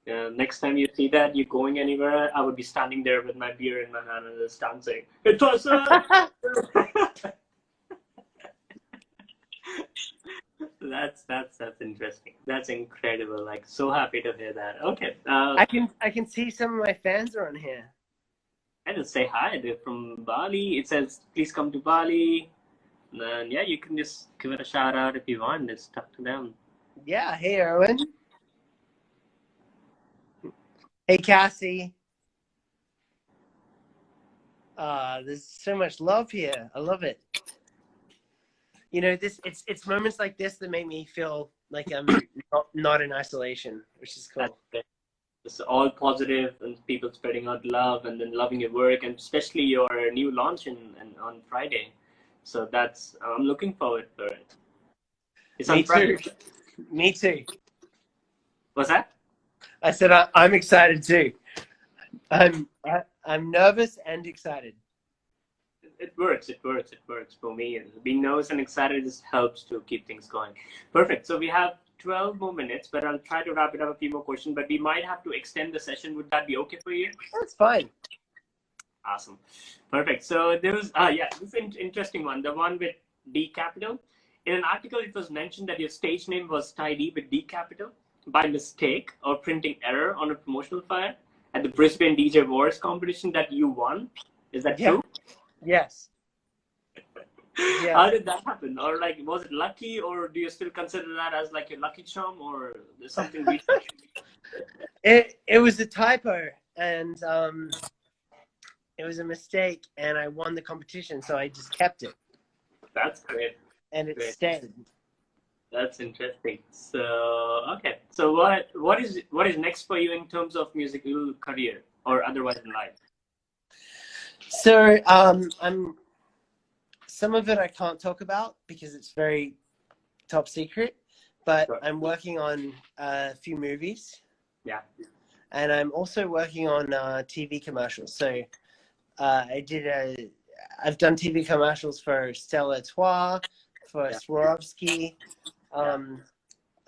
Yeah, next time you see that you're going anywhere, I would be standing there with my beer in my hand and just dancing. It was that's interesting. That's incredible. Like, so happy to hear that. Okay. I can see some of my fans are on here. I just say hi. They're from Bali. It says, please come to Bali. And yeah, you can just give it a shout out if you want. Just talk to them. Yeah. Hey, Erwin. Hey, Cassie. There's so much love here. I love it. You know, it's moments like this that make me feel like I'm not in isolation, which is cool. It's all positive, and people spreading out love, and then loving your work, and especially your new launch on Friday. So I'm looking forward for it. It's on Friday. Me too. What's that? I said I'm excited too. I'm nervous and excited. It works for me. Being nervous and excited just helps to keep things going. Perfect. So we have 12 more minutes, but I'll try to wrap it up a few more questions, but we might have to extend the session. Would that be okay for you? That's fine. Awesome. Perfect. So there was, this is an interesting one. The one with D capital. In an article, it was mentioned that your stage name was tyDi with D capital by mistake or printing error on a promotional flyer at the Brisbane DJ Wars competition that you won. Is that true? Yes. Yeah. How did that happen? Or like, was it lucky, or do you still consider that as like your lucky charm, or there's something? It was a typo, and it was a mistake, and I won the competition, so I just kept it. That's great. And it stayed. That's interesting. So okay. So what is next for you in terms of musical career or otherwise in life? So some of it I can't talk about because it's very top secret, but I'm working on a few movies. Yeah. And I'm also working on TV commercials. So I've done TV commercials for Stella Artois, for Swarovski,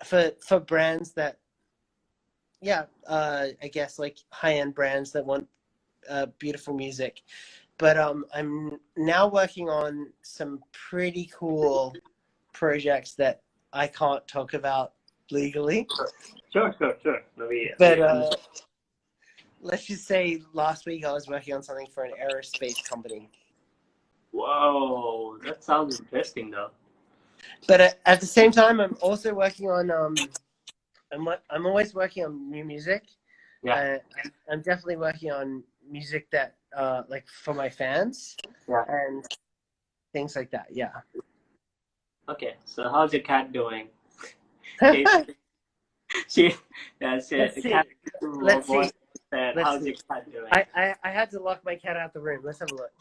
for brands that, I guess like high-end brands that want beautiful music. But I'm now working on some pretty cool projects that I can't talk about legally. Sure. But let's just say last week I was working on something for an aerospace company. Whoa, that sounds interesting though. But at the same time, I'm also working on I'm always working on new music. Yeah. I'm definitely working on music that like for my fans. Yeah. things like that. Yeah. Okay, so how's your cat doing? Let's The see. cat Let's see. said, Let's how's see. your cat doing? I had to lock my cat out the room. Let's have a look.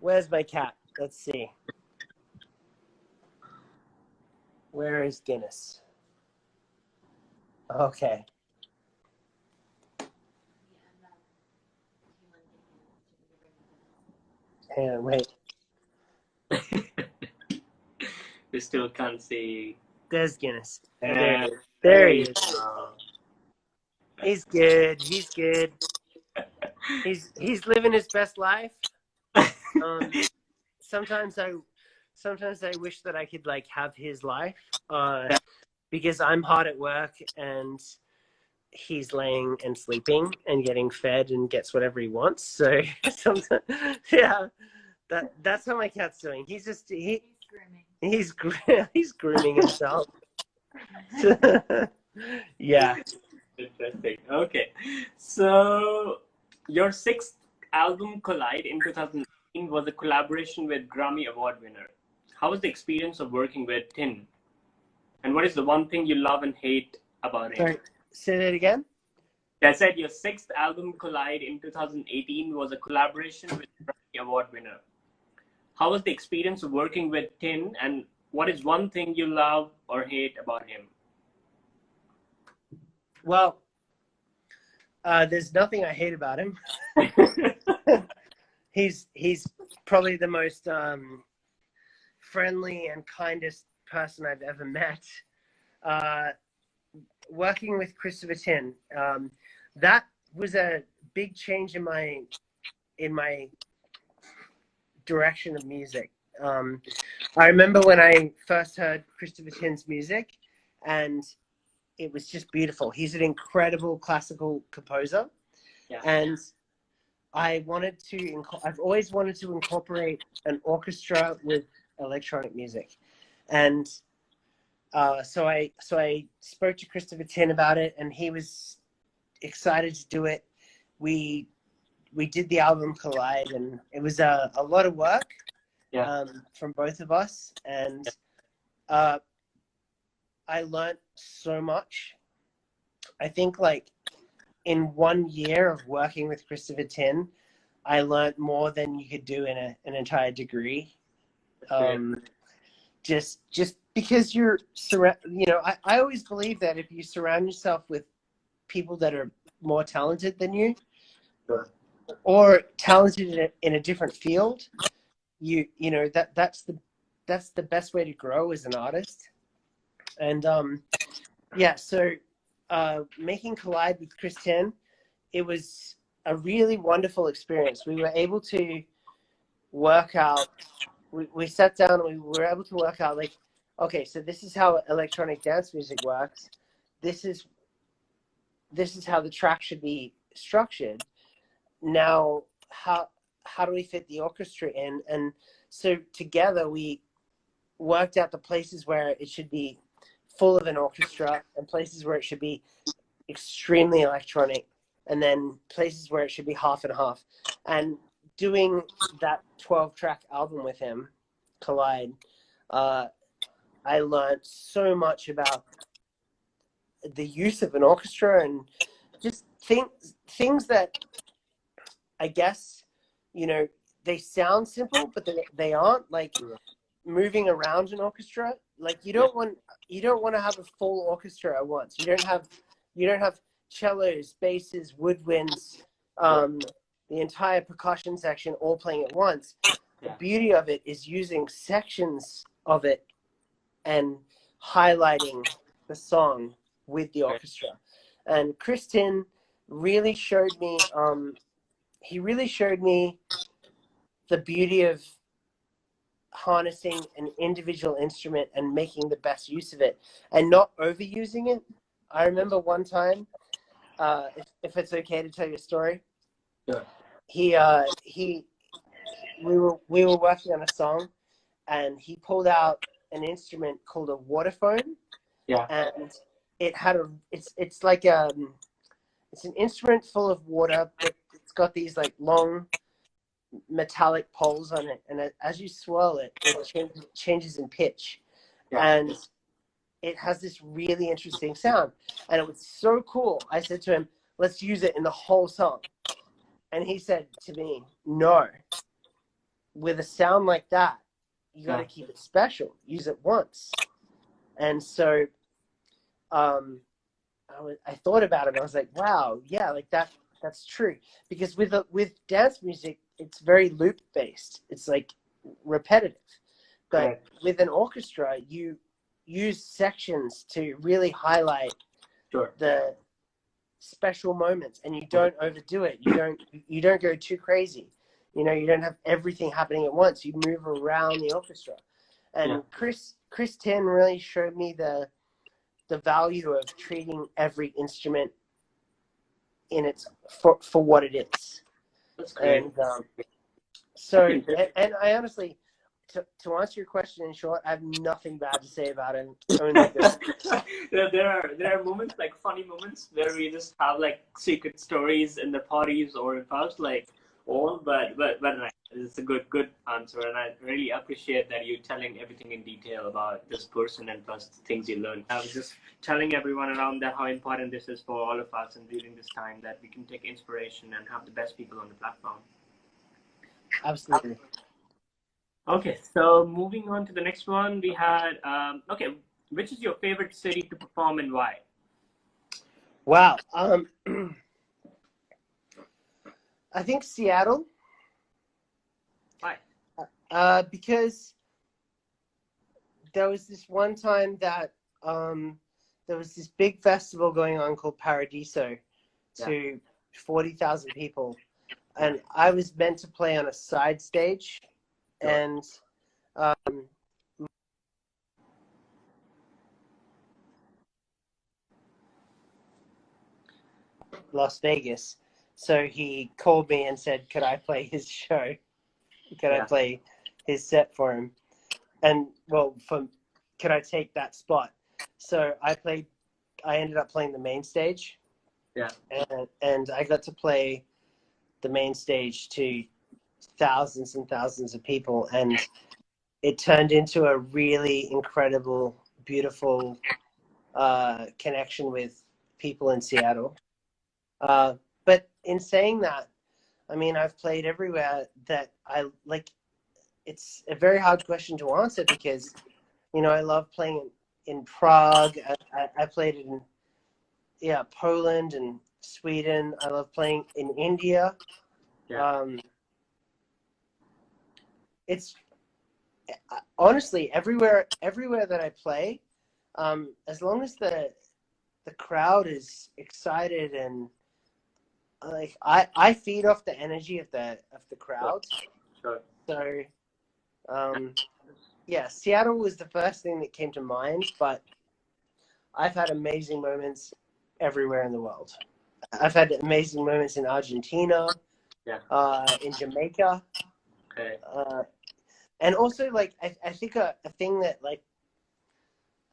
Where's my cat? Let's see. Where is Guinness? Okay. And wait. We still can't see. There's Guinness. There There he you is. go. He's good. He's good. He's living his best life. Sometimes I wish that I could like have his life. Because I'm hard at work and he's laying and sleeping and getting fed and gets whatever he wants. So sometimes, yeah, that's how my cat's doing. He's just he's grooming himself. Yeah. Interesting. Okay, so your sixth album, Collide, in 2018 was a collaboration with Grammy Award winner. How was the experience of working with Tin? And what is the one thing you love and hate about him? Sorry, say that again. I said your sixth album, Collide, in 2018 was a collaboration with Grammy Award winner. How was the experience of working with Tin, and what is one thing you love or hate about him? Well, there's nothing I hate about him. He's probably the most friendly and kindest person I've ever met. Working with Christopher Tin, that was a big change in my direction of music. I remember when I first heard Christopher Tin's music, and it was just beautiful. He's an incredible classical composer, and I've always wanted to incorporate an orchestra with electronic music, and so I spoke to Christopher Tin about it, and he was excited to do it. We did the album Collide, and it was a lot of work from both of us, and I learned so much. I think like in 1 year of working with Christopher Tin, I learned more than you could do in an entire degree. Just because I always believe that if you surround yourself with people that are more talented than you, or talented in a different field, that's the best way to grow as an artist. And so making Collide with Chris Tin, it was a really wonderful experience. We were able to work out, we sat down and we were able to work out like, okay, so this is how electronic dance music works. This is how the track should be structured. Now, how do we fit the orchestra in? And so together we worked out the places where it should be full of an orchestra and places where it should be extremely electronic, and then places where it should be half and half. And doing that 12-track album with him, Collide, I learned so much about the use of an orchestra and just things that I guess, they sound simple, but they aren't. Like moving around an orchestra, like you don't want to have a full orchestra at once. You don't have cellos, basses, woodwinds, the entire percussion section all playing at once. The beauty of it is using sections of it and highlighting the song with the orchestra. And Chris Tin really showed me, the beauty of harnessing an individual instrument and making the best use of it and not overusing it. I remember one time, if it's okay to tell you a story, we were working on a song, and he pulled out an instrument called a waterphone. And it had it's like it's an instrument full of water, but it's got these like long metallic poles on it, and as you swirl it, it changes in pitch, Yeah. and it has this really interesting sound, and it was so cool. I said to him, let's use it in the whole song. And he said to me, no, with a sound like that, you got to keep it special. Use it once. And so I thought about it. I was like, wow, yeah, like that's true. Because with dance music, it's very loop based. It's like repetitive. But with an orchestra, you use sections to really highlight the special moments, and you don't overdo it. You don't go too crazy. You know, you don't have everything happening at once. You move around the orchestra. And Chris Tin really showed me the value of treating every instrument in its for what it is. That's great. And so and I honestly, to answer your question in short, I have nothing bad to say about it. Only good. there are moments, like funny moments, where we just have like secret stories in the parties or in pubs, like all. But it's a good answer, and I really appreciate that you telling everything in detail about this person and plus the things you learned. I was just telling everyone around that how important this is for all of us, and during this time that we can take inspiration and have the best people on the platform. Absolutely. Okay, so moving on to the next one, we had, which is your favorite city to perform and why? Wow. I think Seattle. Why? Because there was this one time that there was this big festival going on called Paradiso to 40,000 people. And I was meant to play on a side stage. And Las Vegas. So he called me and said, could I play his show? Could I play his set for him? And could I take that spot? So I ended up playing the main stage. Yeah. And I got to play the main stage to thousands and thousands of people, and it turned into a really incredible, beautiful connection with people in Seattle. But in saying that, I mean, I've played everywhere that I like. It's a very hard question to answer because, you know, I love playing in Prague. I played in Poland and Sweden. I love playing in India. Yeah. It's honestly everywhere that I play, as long as the crowd is excited and like I feed off the energy of the crowd. Sure. So Seattle was the first thing that came to mind, but I've had amazing moments everywhere in the world. I've had amazing moments in Argentina, in Jamaica. Okay. And also, like, I think a thing that, like,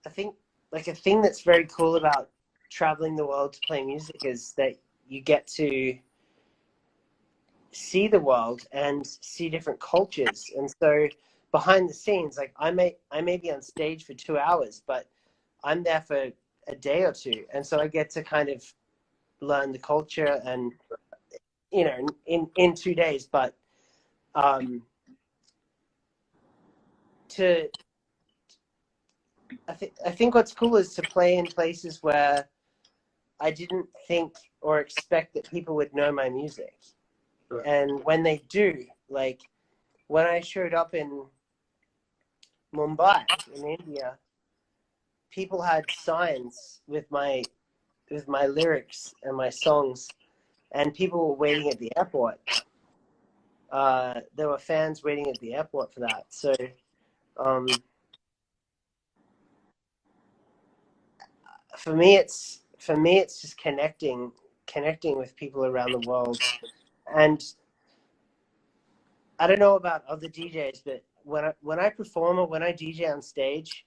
I think, like, a thing that's very cool about traveling the world to play music is that you get to see the world and see different cultures. And so behind the scenes, like, I may be on stage for 2 hours, but I'm there for a day or two. And so I get to kind of learn the culture and, you know, in 2 days. But I think what's cool is to play in places where I didn't think or expect that people would know my music. Sure. And when they do, like when I showed up in Mumbai in India, people had signs with my lyrics and my songs, and people were waiting at the airport. There were fans waiting at the airport for that. So for me it's just connecting with people around the world. And I don't know about other DJs, but when I perform or when I DJ on stage,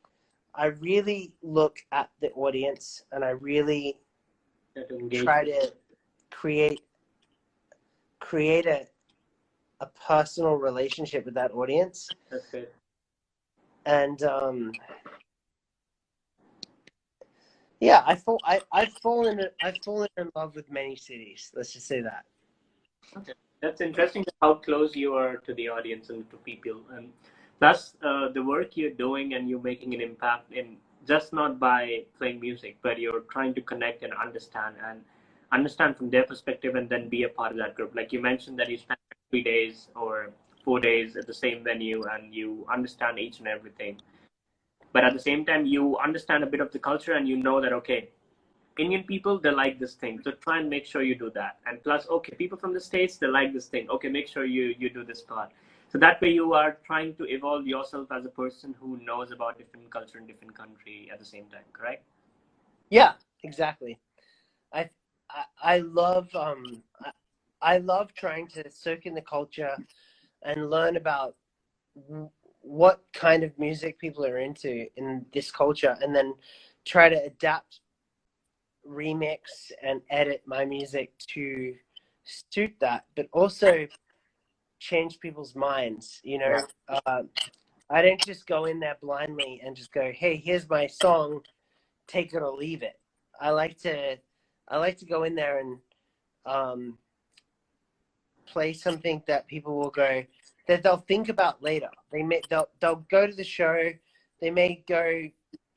I really look at the audience and I really try to create a personal relationship with that audience. That's good. And yeah, I've fallen in love with many cities. Let's just say that. Okay. That's interesting how close you are to the audience and to people. And plus, the work you're doing and you're making an impact in just not by playing music, but you're trying to connect and understand from their perspective and then be a part of that group. Like you mentioned that you spent 3 days or 4 days at the same venue and you understand each and everything. But at the same time, you understand a bit of the culture and you know that, okay, Indian people, they like this thing. So try and make sure you do that. And plus, okay, people from the States, they like this thing. Okay, make sure you do this part. So that way you are trying to evolve yourself as a person who knows about different culture in different country at the same time, correct? Yeah, exactly. I love I love trying to soak in the culture and learn about what kind of music people are into in this culture, and then try to adapt, remix, and edit my music to suit that, but also change people's minds. You know, I don't just go in there blindly and just go, "Hey, here's my song, take it or leave it." I like to go in there and play something that people will go, that they'll think about later. They'll go to the show. They may go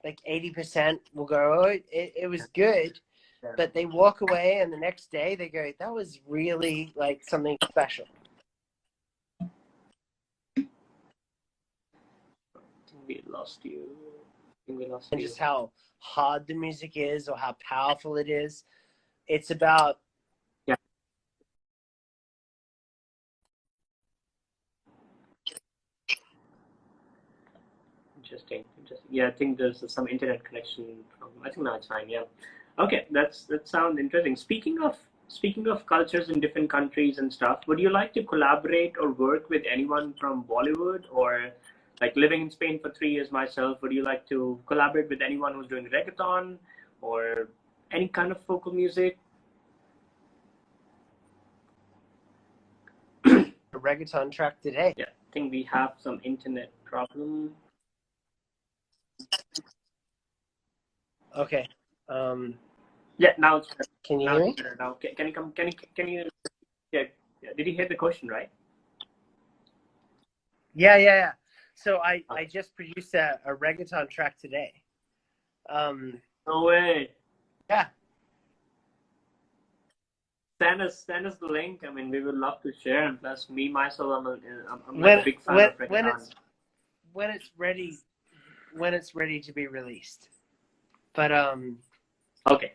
like 80%. Will go, oh, it was good, but they walk away and the next day they go, that was really like something special. I think we lost you. And just how hard the music is or how powerful it is. It's about Interesting. Yeah, I think there's some internet connection problem. I think now it's fine. Yeah. Okay, that sounds interesting. Speaking of cultures in different countries and stuff, would you like to collaborate or work with anyone from Bollywood, or like living in Spain for 3 years myself? Would you like to collaborate with anyone who's doing reggaeton or any kind of vocal music? a reggaeton track today. Yeah, I think we have some internet problem. Okay. Yeah, now it's better. Can you hear me? Now, can you come? Can you? Yeah, did you hear the question right? Yeah. So I just produced a reggaeton track today. No way. Yeah. Send us the link. I mean, we would love to share. And plus, me myself, I'm like a big fan of reggaeton. When it's ready to be released. But Okay.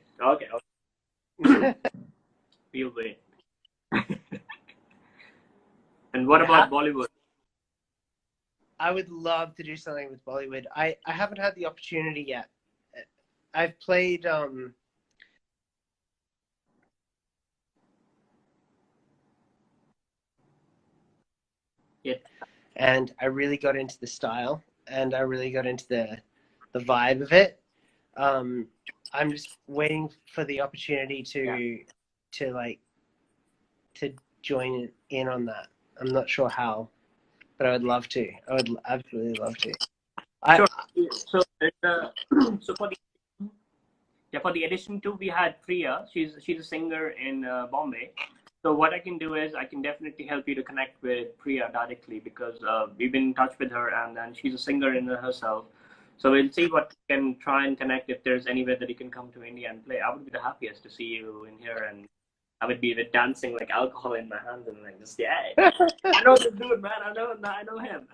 We'll wait. And what about Bollywood? I would love to do something with Bollywood. I haven't had the opportunity yet. I've played Yeah. And I really got into the style, and I really got into the vibe of it. I'm just waiting for the opportunity to join in on that. I'm not sure how, but I would love to. I would absolutely love to. Sure. So for the edition 2, we had Priya. She's a singer in Bombay. So what I can do is I can definitely help you to connect with Priya directly, because we've been in touch with her, and she's a singer in herself. So we'll see what we can try and connect, if there's any way that you can come to India and play. I would be the happiest to see you in here, and I would be with dancing like alcohol in my hands and like just, yeah, I know this dude, man. I know him.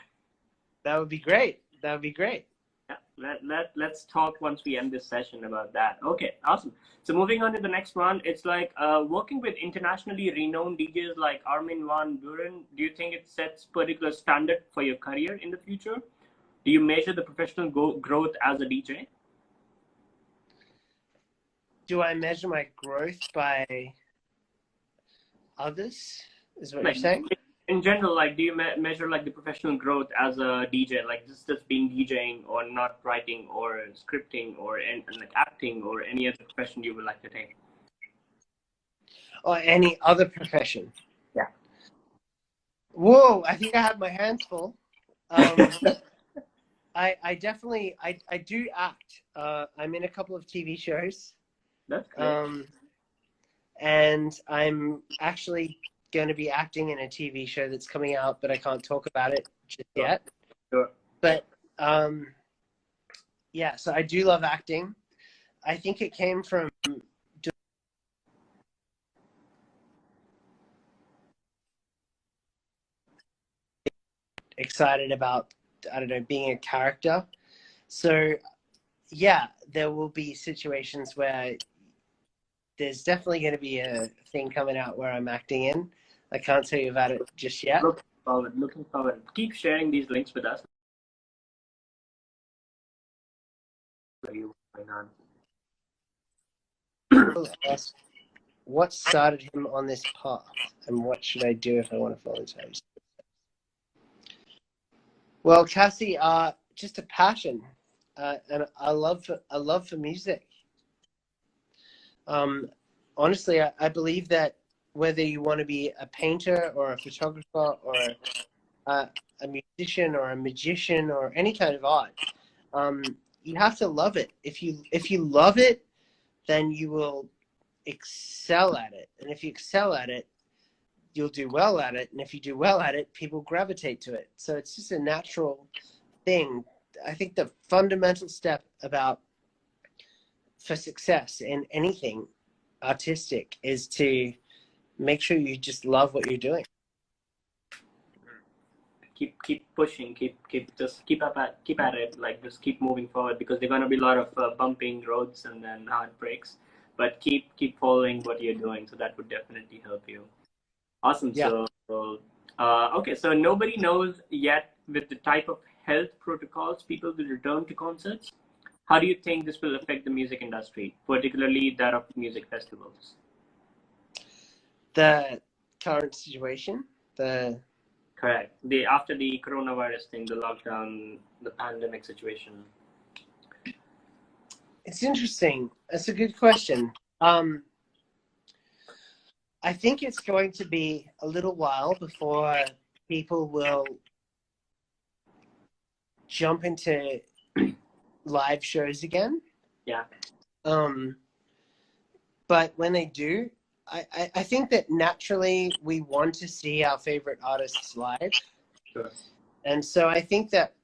That would be great. That would be great. Yeah, let's talk once we end this session about that. Okay, awesome. So moving on to the next one, it's like working with internationally renowned DJs like Armin van Buuren. Do you think it sets particular standard for your career in the future? Do you measure the professional growth as a DJ? Do I measure my growth by others? Is what you're saying? In general, like, do you measure like the professional growth as a DJ, like just being DJing, or not writing or scripting or like acting or any other profession you would like to take? Or any other profession? Yeah. Whoa, I think I have my hands full. I definitely I do act. I'm in a couple of TV shows. That's great. And I'm actually going to be acting in a TV show that's coming out, but I can't talk about it just yet. Sure. But yeah, so I do love acting. I think it came from excited about, I don't know, being a character. So yeah, there will be situations where there's definitely going to be a thing coming out where I'm acting in. I can't tell you about it just yet. Looking forward. Looking forward. Keep sharing these links with us. What started him on this path, and what should I do if I want to follow his toes? Well, Cassie, just a passion, and a love for music. Honestly, I believe that whether you want to be a painter or a photographer or a musician or a magician or any kind of art, you have to love it. If you love it, then you will excel at it, and if you excel at it, you'll do well at it, and if you do well at it, people gravitate to it. So it's just a natural thing. I think the fundamental step for success in anything artistic is to make sure you just love what you're doing. Keep pushing, keep at it, like just keep moving forward, because there're going to be a lot of bumping roads and then hard breaks, but keep following what you're doing, so that would definitely help you. Awesome. Yeah. So okay, so nobody knows yet with the type of health protocols people will return to concerts. How do you think this will affect the music industry, particularly that of music festivals? The current situation, Correct. After the coronavirus thing, the lockdown, the pandemic situation. It's interesting. That's a good question. I think it's going to be a little while before people will jump into live shows again. Yeah. But when they do, I think that naturally we want to see our favorite artists live. Sure. And so I think that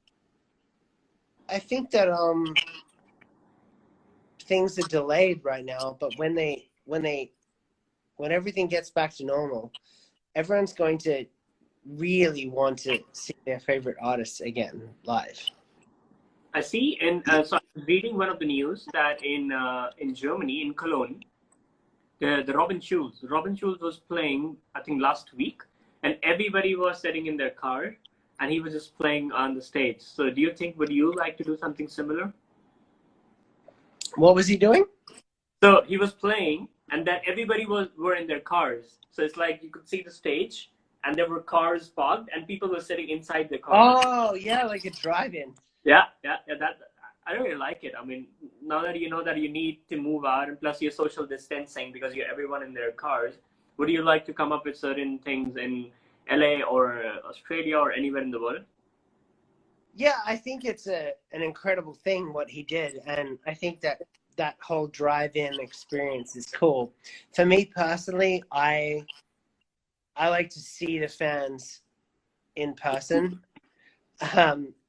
things are delayed right now, but when everything gets back to normal, everyone's going to really want to see their favorite artists again live. I see, and so I'm reading one of the news that in Germany, in Cologne, the Robin Schulz was playing, I think, last week, and everybody was sitting in their car, and he was just playing on the stage. So do you think, would you like to do something similar? What was he doing? So he was playing, and then everybody were in their cars. So it's like you could see the stage, and there were cars parked, and people were sitting inside the car. Oh, yeah, like a drive-in. Yeah. That I really like it. I mean, now that you know that you need to move out, and plus you're social distancing because you're everyone in their cars, would you like to come up with certain things in LA or Australia or anywhere in the world? Yeah, I think it's an incredible thing what he did, and I think that whole drive-in experience is cool. For me personally, I like to see the fans in person,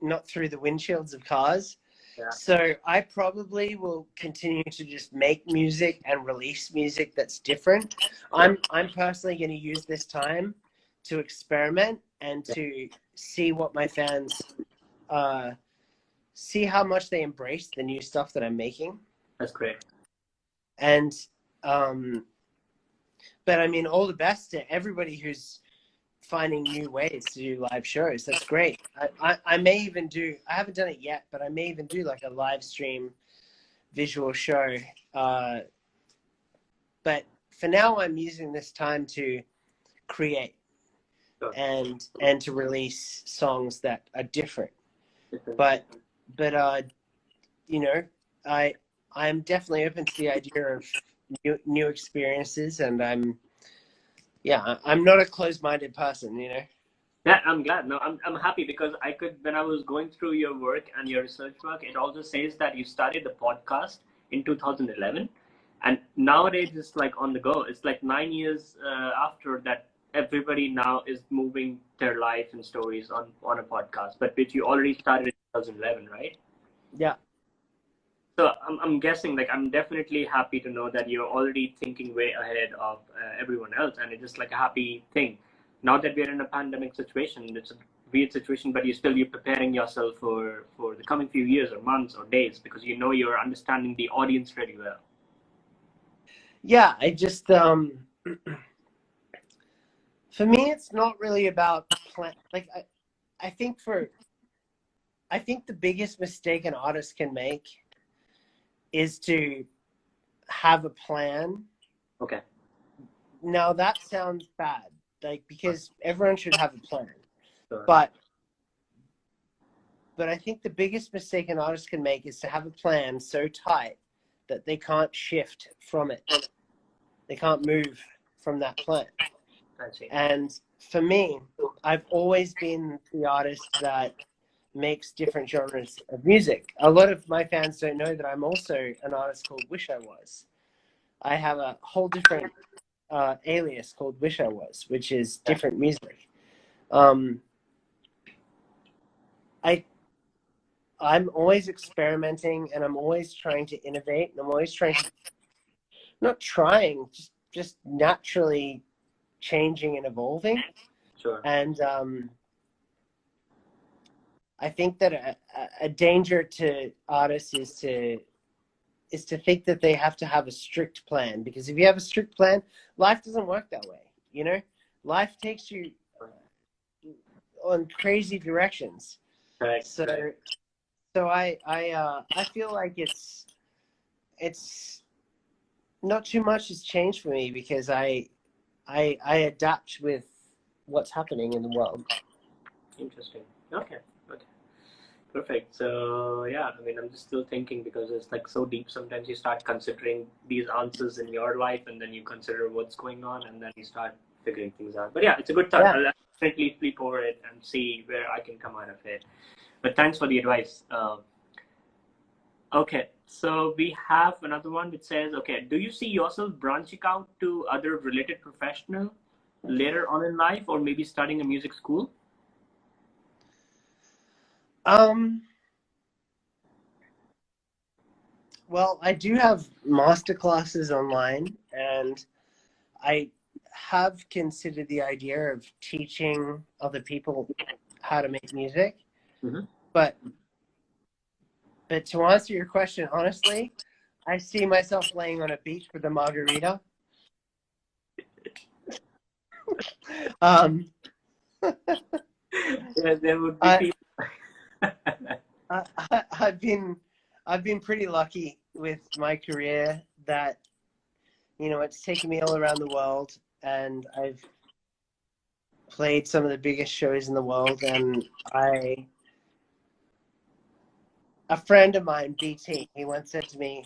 not through the windshields of cars. Yeah. So I probably will continue to just make music and release music that's different. I'm personally going to use this time to experiment and to see what my fans see, how much they embrace the new stuff that I'm making. That's great. And but I mean, all the best to everybody who's finding new ways to do live shows. That's great. I may even do, I haven't done it yet, but I may even do like a live stream visual show. But for now, I'm using this time to create and to release songs that are different. But you know, I'm definitely open to the idea of new experiences, and I'm not a closed-minded person, you know. Yeah, I'm glad. No, I'm happy because I could, when I was going through your work and your research work, it also says that you started the podcast in 2011, and nowadays it's like on the go. It's like 9 years after that, everybody now is moving their life and stories on a podcast, but which you already started in 2011, right? Yeah. So I'm guessing, like, I'm definitely happy to know that you're already thinking way ahead of everyone else, and it's just like a happy thing. Now that we're in a pandemic situation, it's a weird situation, but you're preparing yourself for the coming few years or months or days, because you know you're understanding the audience very well. Yeah, I just for me, it's not really about plan. Like I think the biggest mistake an artist can make is to have a plan. Okay. Now that sounds bad, like, because everyone should have a plan. Sure. But I think the biggest mistake an artist can make is to have a plan so tight that they can't shift from it. They can't move from that plan. I see. And for me, I've always been the artist that makes different genres of music. A lot of my fans don't know that I'm also an artist called Wish I Was. I have a whole different alias called Wish I Was, which is different music. I'm always experimenting, and I'm always trying to innovate, and I'm always trying to, not trying, just naturally changing and evolving. Sure. And I think that a danger to artists is to think that they have to have a strict plan, because if you have a strict plan, life doesn't work that way. You know, life takes you on crazy directions. Right. So I feel like it's not too much has changed for me, because I adapt with what's happening in the world. Interesting. Okay. Perfect. So yeah, I mean, I'm just still thinking, because it's like so deep. Sometimes you start considering these answers in your life, and then you consider what's going on, and then you start figuring things out. But yeah, it's a good time. Yeah. I'll definitely flip over it and see where I can come out of it. But thanks for the advice. Okay, so we have another one which says, okay, do you see yourself branching out to other related professional later on in life, or maybe starting a music school? Well, I do have master classes online, and I have considered the idea of teaching other people how to make music. Mm-hmm. But to answer your question honestly, I see myself laying on a beach with a margarita. Yeah, there would be I've been pretty lucky with my career that, you know, it's taken me all around the world, and I've played some of the biggest shows in the world. And a friend of mine, BT, he once said to me,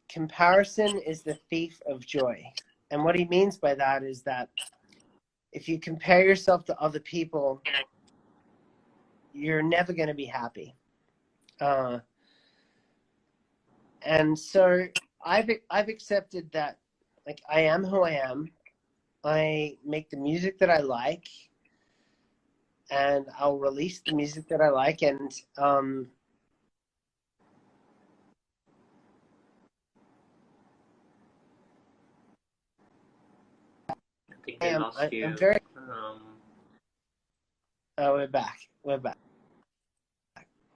comparison is the thief of joy. And what he means by that is that if you compare yourself to other people, you're never going to be happy. And so I've accepted that, like, I am who I am. I make the music that I like, and I'll release the music that I like. And I'm very. Oh, we're back. We're back.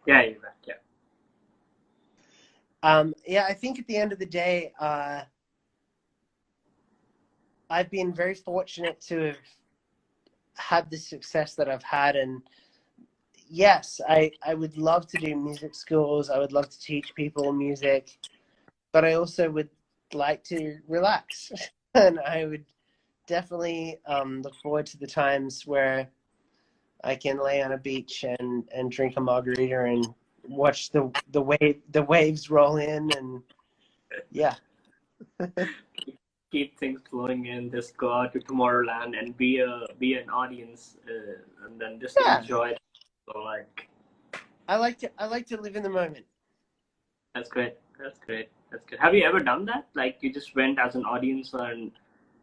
Yeah, you're back. Yeah. Yeah, I think at the end of the day, I've been very fortunate to have had the success that I've had. And yes, I would love to do music schools. I would love to teach people music, but I also would like to relax. And I would definitely look forward to the times where I can lay on a beach and drink a margarita and watch the waves roll in. And yeah. keep things flowing in. Just go out to Tomorrowland and be an audience, and then just enjoy it. So like, I like to live in the moment. that's great. That's great. That's good. Have you ever done that? Like you just went as an audience and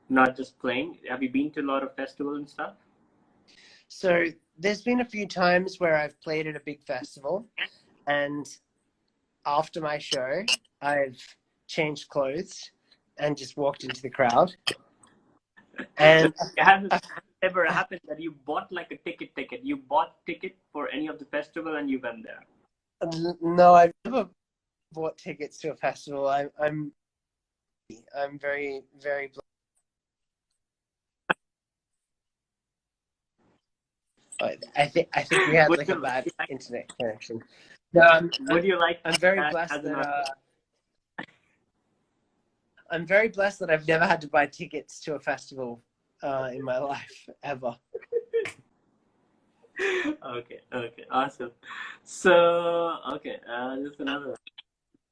not just playing? Have you been to a lot of festivals and stuff? So there's been a few times where I've played at a big festival, and after my show, I've changed clothes and just walked into the crowd. And has it ever happened that you bought like a ticket? You bought ticket for any of the festival and you went there? No, I've never bought tickets to a festival. I'm very, very blessed. I think we had like a bad internet connection. No, would you like? I'm very blessed that I'm very blessed that I've never had to buy tickets to a festival in my life ever. Okay, awesome. So just another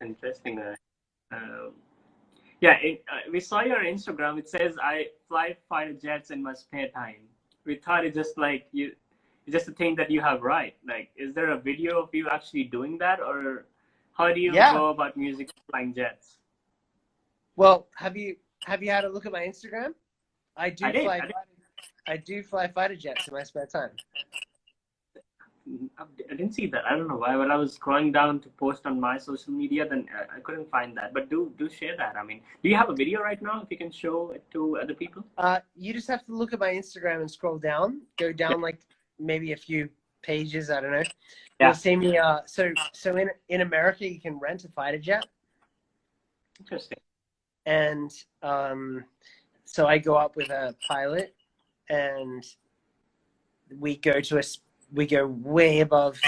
interesting. We saw your Instagram. It says I fly fighter jets in my spare time. We thought it's just like you. It's just a thing that you have, right? Like, is there a video of you actually doing that, or how do you go about music flying jets? Well, have you had a look at my Instagram? I do fly fighter jets in my spare time. I didn't see that. I don't know why. When I was scrolling down to post on my social media, then I couldn't find that. But do share that. I mean, do you have a video right now? If you can show it to other people. You just have to look at my Instagram and scroll down. Go down like maybe a few pages. I don't know. You'll see me. So in America, you can rent a fighter jet. Interesting. And so I go up with a pilot, and we go way above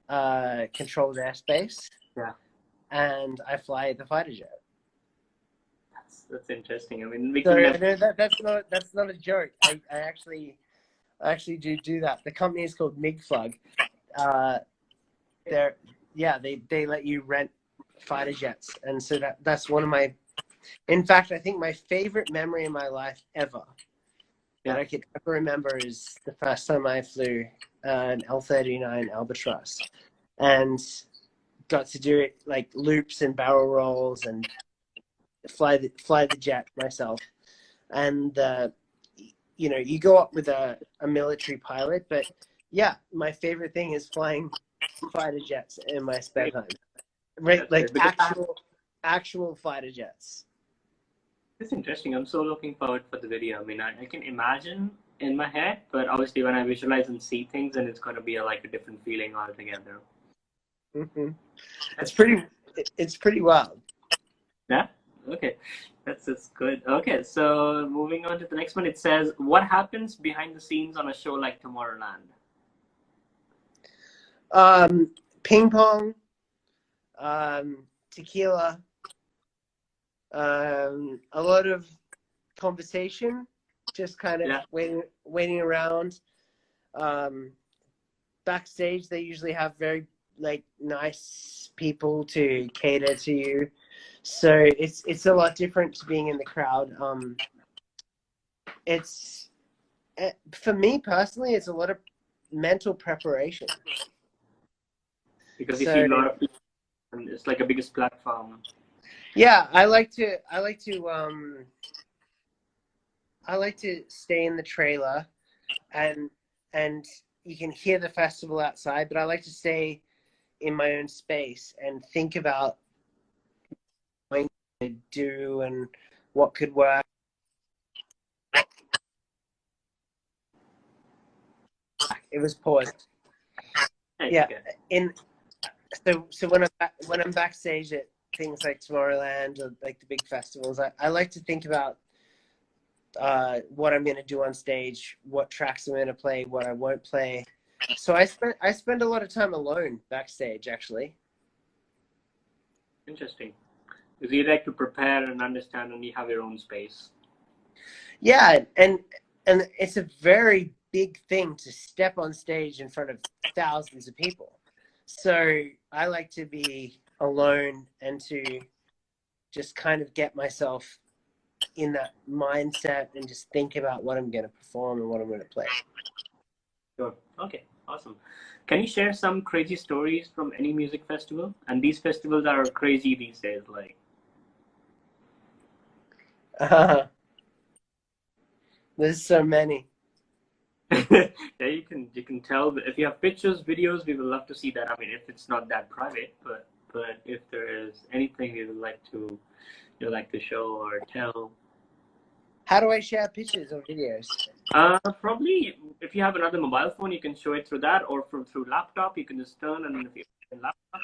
controlled airspace. Yeah. And I fly the fighter jet. That's interesting. I mean, that's not a joke. I actually do that. The company is called MigFlug. They let you rent fighter jets, and so that's one of my. In fact, I think my favorite memory in my life ever that I could ever remember is the first time I flew an L-39 Albatross, and got to do it like loops and barrel rolls and fly the jet myself. And you go up with a military pilot, but yeah, my favorite thing is flying fighter jets in my spare time. Right, like actual fighter jets. It's interesting. I'm so looking forward for the video. I mean, I can imagine in my head, but obviously when I visualize and see things, then it's going to be like a different feeling altogether. Mm-hmm. It's pretty wild. Yeah. Okay. That's good. Okay. So moving on to the next one, it says, what happens behind the scenes on a show like Tomorrowland? Ping pong, tequila, a lot of conversation, just kind of waiting around. Backstage, they usually have very nice people to cater to you, so it's a lot different to being in the crowd. It's for me personally, it's a lot of mental preparation because you see a lot of people, and it's like a biggest platform. Yeah, I like to stay in the trailer, and you can hear the festival outside, but I like to stay in my own space and think about what to do and what could work. It was paused. Yeah, so when I'm backstage at things like Tomorrowland or like the big festivals, I like to think about what I'm going to do on stage, what tracks I'm going to play, what I won't play. So I spend a lot of time alone backstage, actually. Interesting. Because you like to prepare and understand, and you have your own space. Yeah, and it's a very big thing to step on stage in front of thousands of people. So I like to be alone and to just kind of get myself in that mindset and just think about what I'm going to perform and what I'm going to play. Sure. Okay. Awesome. Can you share some crazy stories from any music festival? And these festivals are crazy these days, like. There's so many. Yeah, you can tell. If you have pictures, videos, we would love to see that. I mean, if it's not that private, but if there is anything you'd like to show or tell. How do I share pictures or videos? Probably if you have another mobile phone, you can show it through that, or through laptop. You can just turn, and if you have a laptop.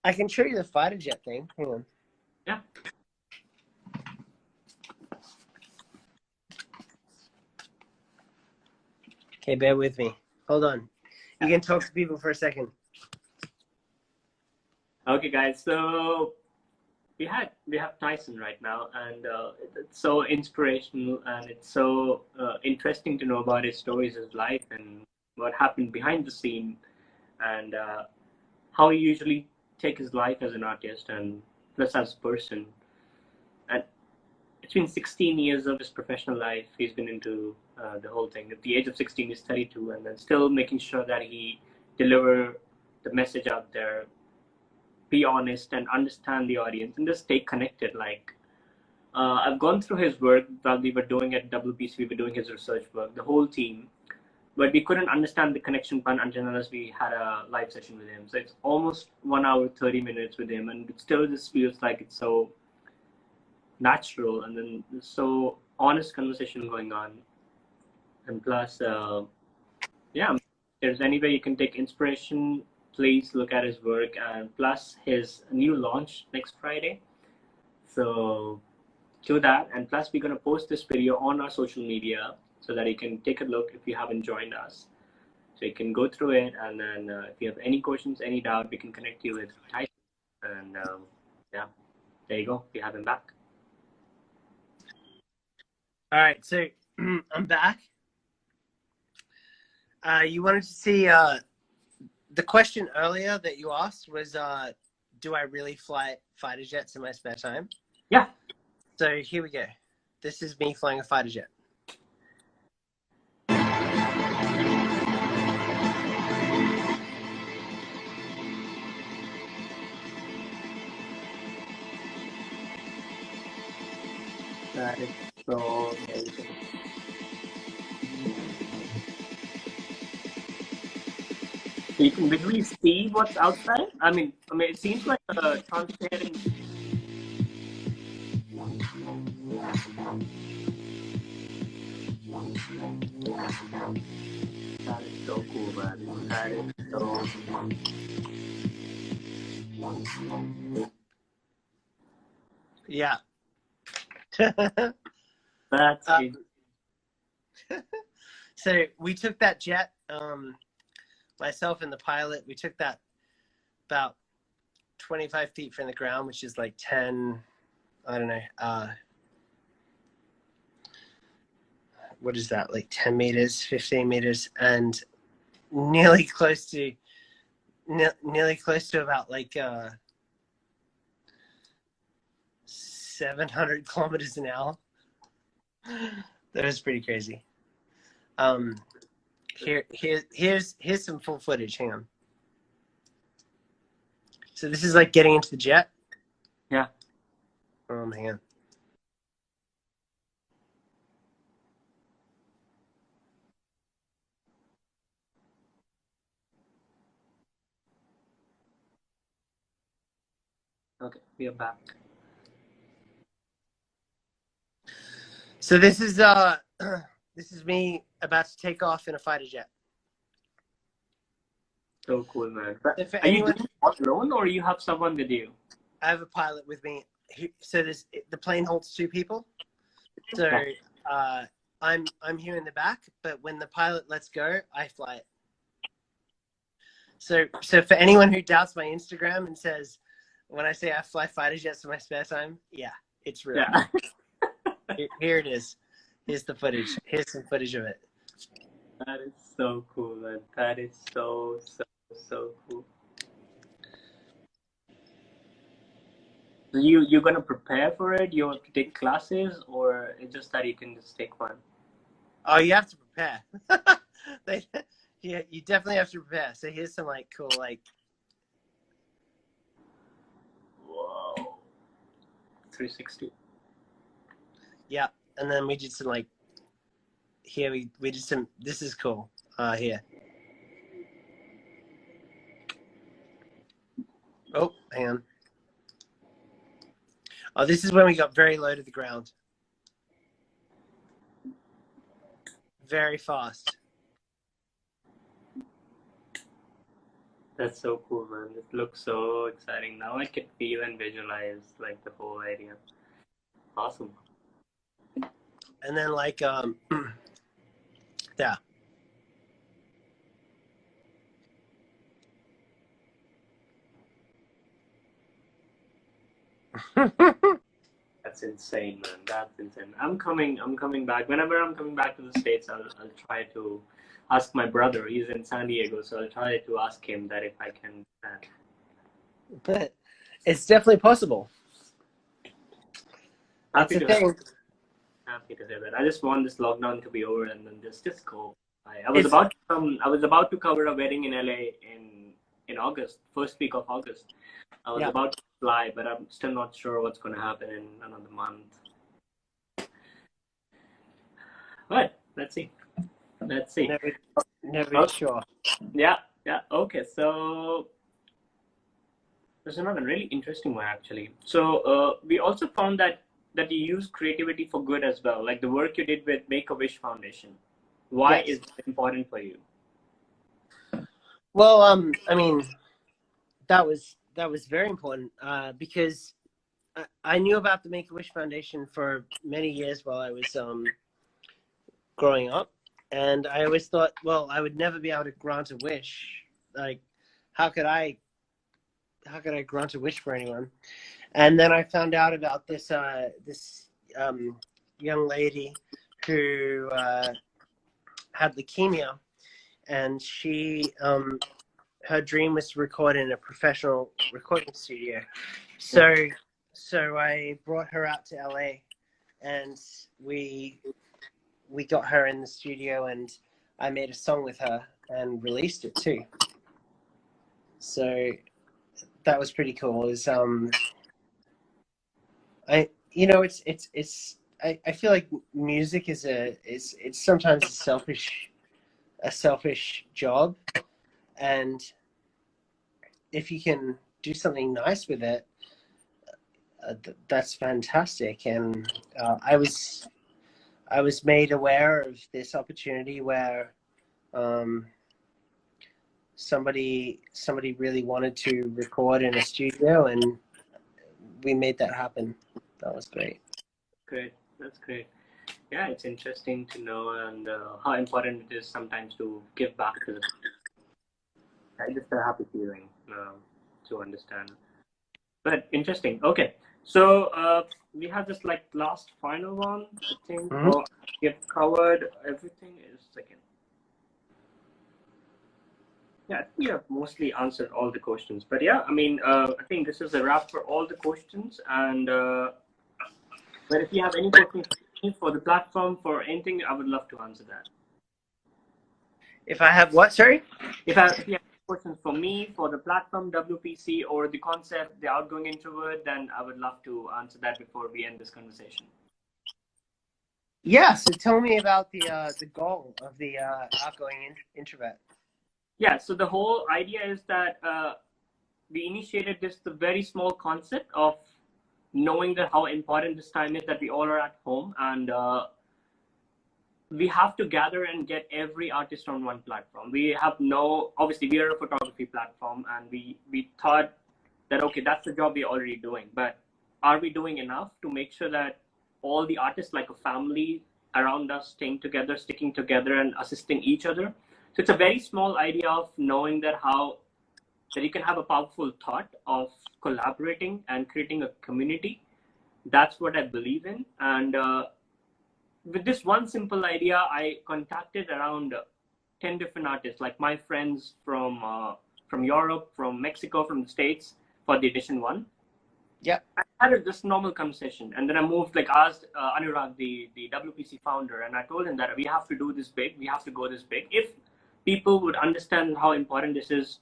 I can show you the fighter jet thing. Hang on. Yeah. Okay, bear with me. Hold on. You can talk to people for a second. Okay, guys. So we have Tyson right now, and it's so inspirational, and it's so interesting to know about his stories, his life, and what happened behind the scene, and how he usually take his life as an artist and plus as a person. And it's been 16 years of his professional life. He's been into the whole thing. At the age of 16, he's 32, and then still making sure that he deliver the message out there, be honest and understand the audience, and just stay connected. Like I've gone through his work while we were doing at WPC. We were doing his research work, the whole team, but we couldn't understand the connection point unless we had a live session with him. So it's almost 1 hour 30 minutes with him, and it still just feels like it's so natural, and then so honest conversation going on. And plus, yeah, if there's any way you can take inspiration, please look at his work, and plus his new launch next Friday. So do that, and plus we're going to post this video on our social media so that you can take a look if you haven't joined us. So you can go through it, and then if you have any questions, any doubt, we can connect you with Tyson. And yeah, there you go. We have him back. All right, so I'm back. You wanted to see the question earlier that you asked was, do I really fly fighter jets in my spare time? Yeah. So here we go. This is me flying a fighter jet. That is so amazing. So you can visually see what's outside. I mean, it seems like a transparent. That is so cool, man. That is so. Yeah. That's so we took that jet, myself and the pilot, we took that about 25 feet from the ground, which is like 10, I don't know, what is that, like 10 meters, 15 meters, and nearly close to about like 700 kilometers an hour. That was pretty crazy. Here's some full footage. Hang on. So this is like getting into the jet. Yeah. Oh man. Okay, we are back. So this is me about to take off in a fighter jet. So cool, man. So are you doing it alone, or you have someone with you? I have a pilot with me. So the plane holds 2 people. So I'm here in the back, but when the pilot lets go, I fly it. So for anyone who doubts my Instagram and says, when I say I fly fighter jets in my spare time, yeah, it's real. Yeah. Here it is. Here's the footage. Here's some footage of it. That is so cool, man. That is so cool. You're gonna prepare for it? You have to take classes, or it's just that you can just take one? Oh, you have to prepare. Yeah, you definitely have to prepare. So here's some like cool like. Whoa. 360. Yeah, and then we did some like. Here we did some. This is cool. Here. Oh, hang on. Oh, this is when we got very low to the ground. Very fast. That's so cool, man. It looks so exciting. Now I can feel and visualize like the whole idea. Awesome. And then like yeah. That's insane, man. That's insane. I'm coming back. Whenever I'm coming back to the States, I'll try to ask my brother. He's in San Diego, so I'll try to ask him that if I can. But it's definitely possible. Happy That's the thing. Happy to hear that. I just want this lockdown to be over and then just go. I was about to cover a wedding in LA in August, first week of August. I was about to fly, but I'm still not sure what's going to happen in another month. But let's see. Never sure. Yeah. Okay, so there's another really interesting one actually. So we also found that you use creativity for good as well, like the work you did with Make-A-Wish Foundation. Why is that important for you? Well, I mean, that was very important because I knew about the Make-A-Wish Foundation for many years while I was growing up, and I always thought, well, I would never be able to grant a wish. Like, how could I grant a wish for anyone? And then I found out about this young lady who had leukemia, and she her dream was to record in a professional recording studio. So I brought her out to LA, and we got her in the studio, and I made a song with her and released it too. So that was pretty cool. I feel like music it's sometimes a selfish job, and if you can do something nice with it, that's fantastic. And I was made aware of this opportunity where somebody really wanted to record in a studio, and we made that happen. That was great. Great. That's great. Yeah, it's interesting to know and how important it is sometimes to give back to the community. Just a happy feeling to understand. But interesting. Okay, so we have this like last final one. I think we have covered everything. Is second. Yeah, I think we have mostly answered all the questions. But yeah, I mean, I think this is a wrap for all the questions. And but if you have any questions for the platform, for anything, I would love to answer that. If I have what? Sorry? If you have questions for me, for the platform, WPC, or the concept, the Outgoing Introvert, then I would love to answer that before we end this conversation. Yeah, so tell me about the goal of the Outgoing Introvert. Yeah, so the whole idea is that we initiated this the very small concept of knowing that how important this time is, that we all are at home, and we have to gather and get every artist on one platform. We have obviously we are a photography platform, and we thought that, okay, that's the job we're already doing, but are we doing enough to make sure that all the artists, like a family around us, staying together, sticking together, and assisting each other? So it's a very small idea of knowing that you can have a powerful thought of collaborating and creating a community. That's what I believe in. And with this one simple idea, I contacted around 10 different artists, like my friends from Europe, from Mexico, from the States, for the edition one. Yeah. I had a just normal conversation, and then I moved, like asked Anurag, the WPC founder, and I told him that we have to do this big, we have to go this big. If people would understand how important this is,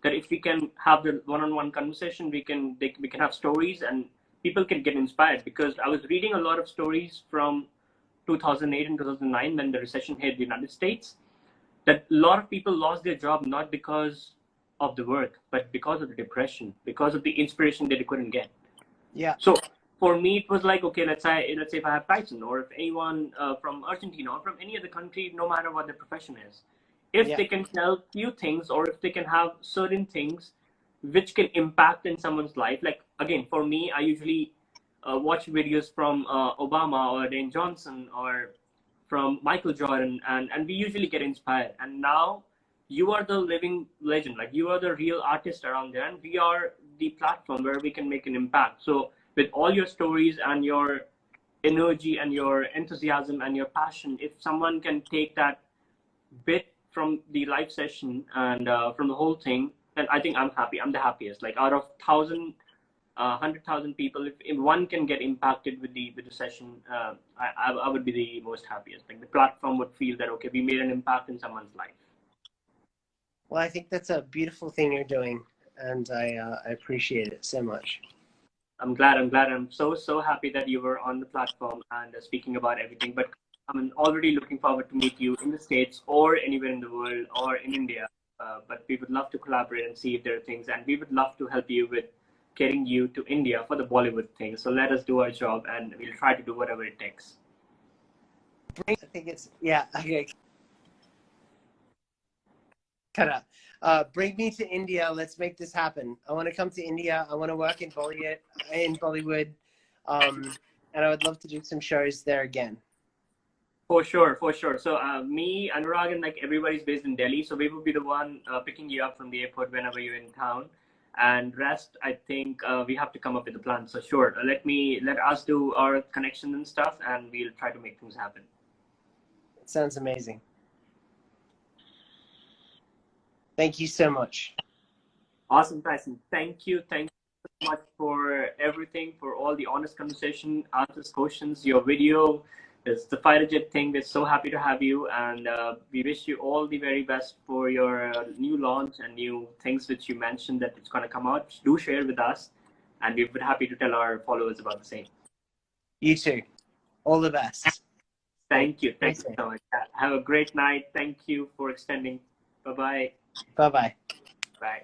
that if we can have the one-on-one conversation, we can have stories, and people can get inspired. Because I was reading a lot of stories from 2008 and 2009 when the recession hit the United States, that a lot of people lost their job not because of the work, but because of the depression, because of the inspiration that they couldn't get. Yeah. So for me, it was like, okay, let's say if I have Tyson, or if anyone from Argentina, or from any other country, no matter what their profession is, if they can tell few things, or if they can have certain things which can impact in someone's life. Like, again, for me, I usually watch videos from Obama or Dane Johnson or from Michael Jordan, and we usually get inspired. And now you are the living legend, like you are the real artist around there, and we are the platform where we can make an impact. So with all your stories and your energy and your enthusiasm and your passion, if someone can take that bit from the live session and from the whole thing, then I think I'm happy. I'm the happiest. Like out of 100,000 people, if one can get impacted with the session, I would be the most happiest. Like the platform would feel that, okay, we made an impact in someone's life. Well, I think that's a beautiful thing you're doing, and I appreciate it so much. I'm glad. I'm so happy that you were on the platform and speaking about everything. But I'm already looking forward to meet you in the States or anywhere in the world or in India. But we would love to collaborate and see if there are things, and we would love to help you with getting you to India for the Bollywood thing. So let us do our job, and we'll try to do whatever it takes. I think it's, yeah, okay. Cut out. Bring me to India. Let's make this happen. I want to come to India. I want to work in Bollywood, and I would love to do some shows there again. For sure. So me, Anurag, and like everybody's based in Delhi, so we will be the one picking you up from the airport whenever you're in town. And rest, I think we have to come up with a plan. So sure, let us do our connections and stuff, and we'll try to make things happen. It sounds amazing. Thank you so much. Awesome, Tyson. Thank you so much for everything, for all the honest conversation, answers questions, your video. It's the fighter jet thing. We're so happy to have you, and we wish you all the very best for your new launch and new things which you mentioned that it's going to come out. Do share with us, and we'd be happy to tell our followers about the same. You too. All the best. Thank you. Thank you so much. Have a great night. Thank you for extending. Bye-bye. Bye-bye. Bye.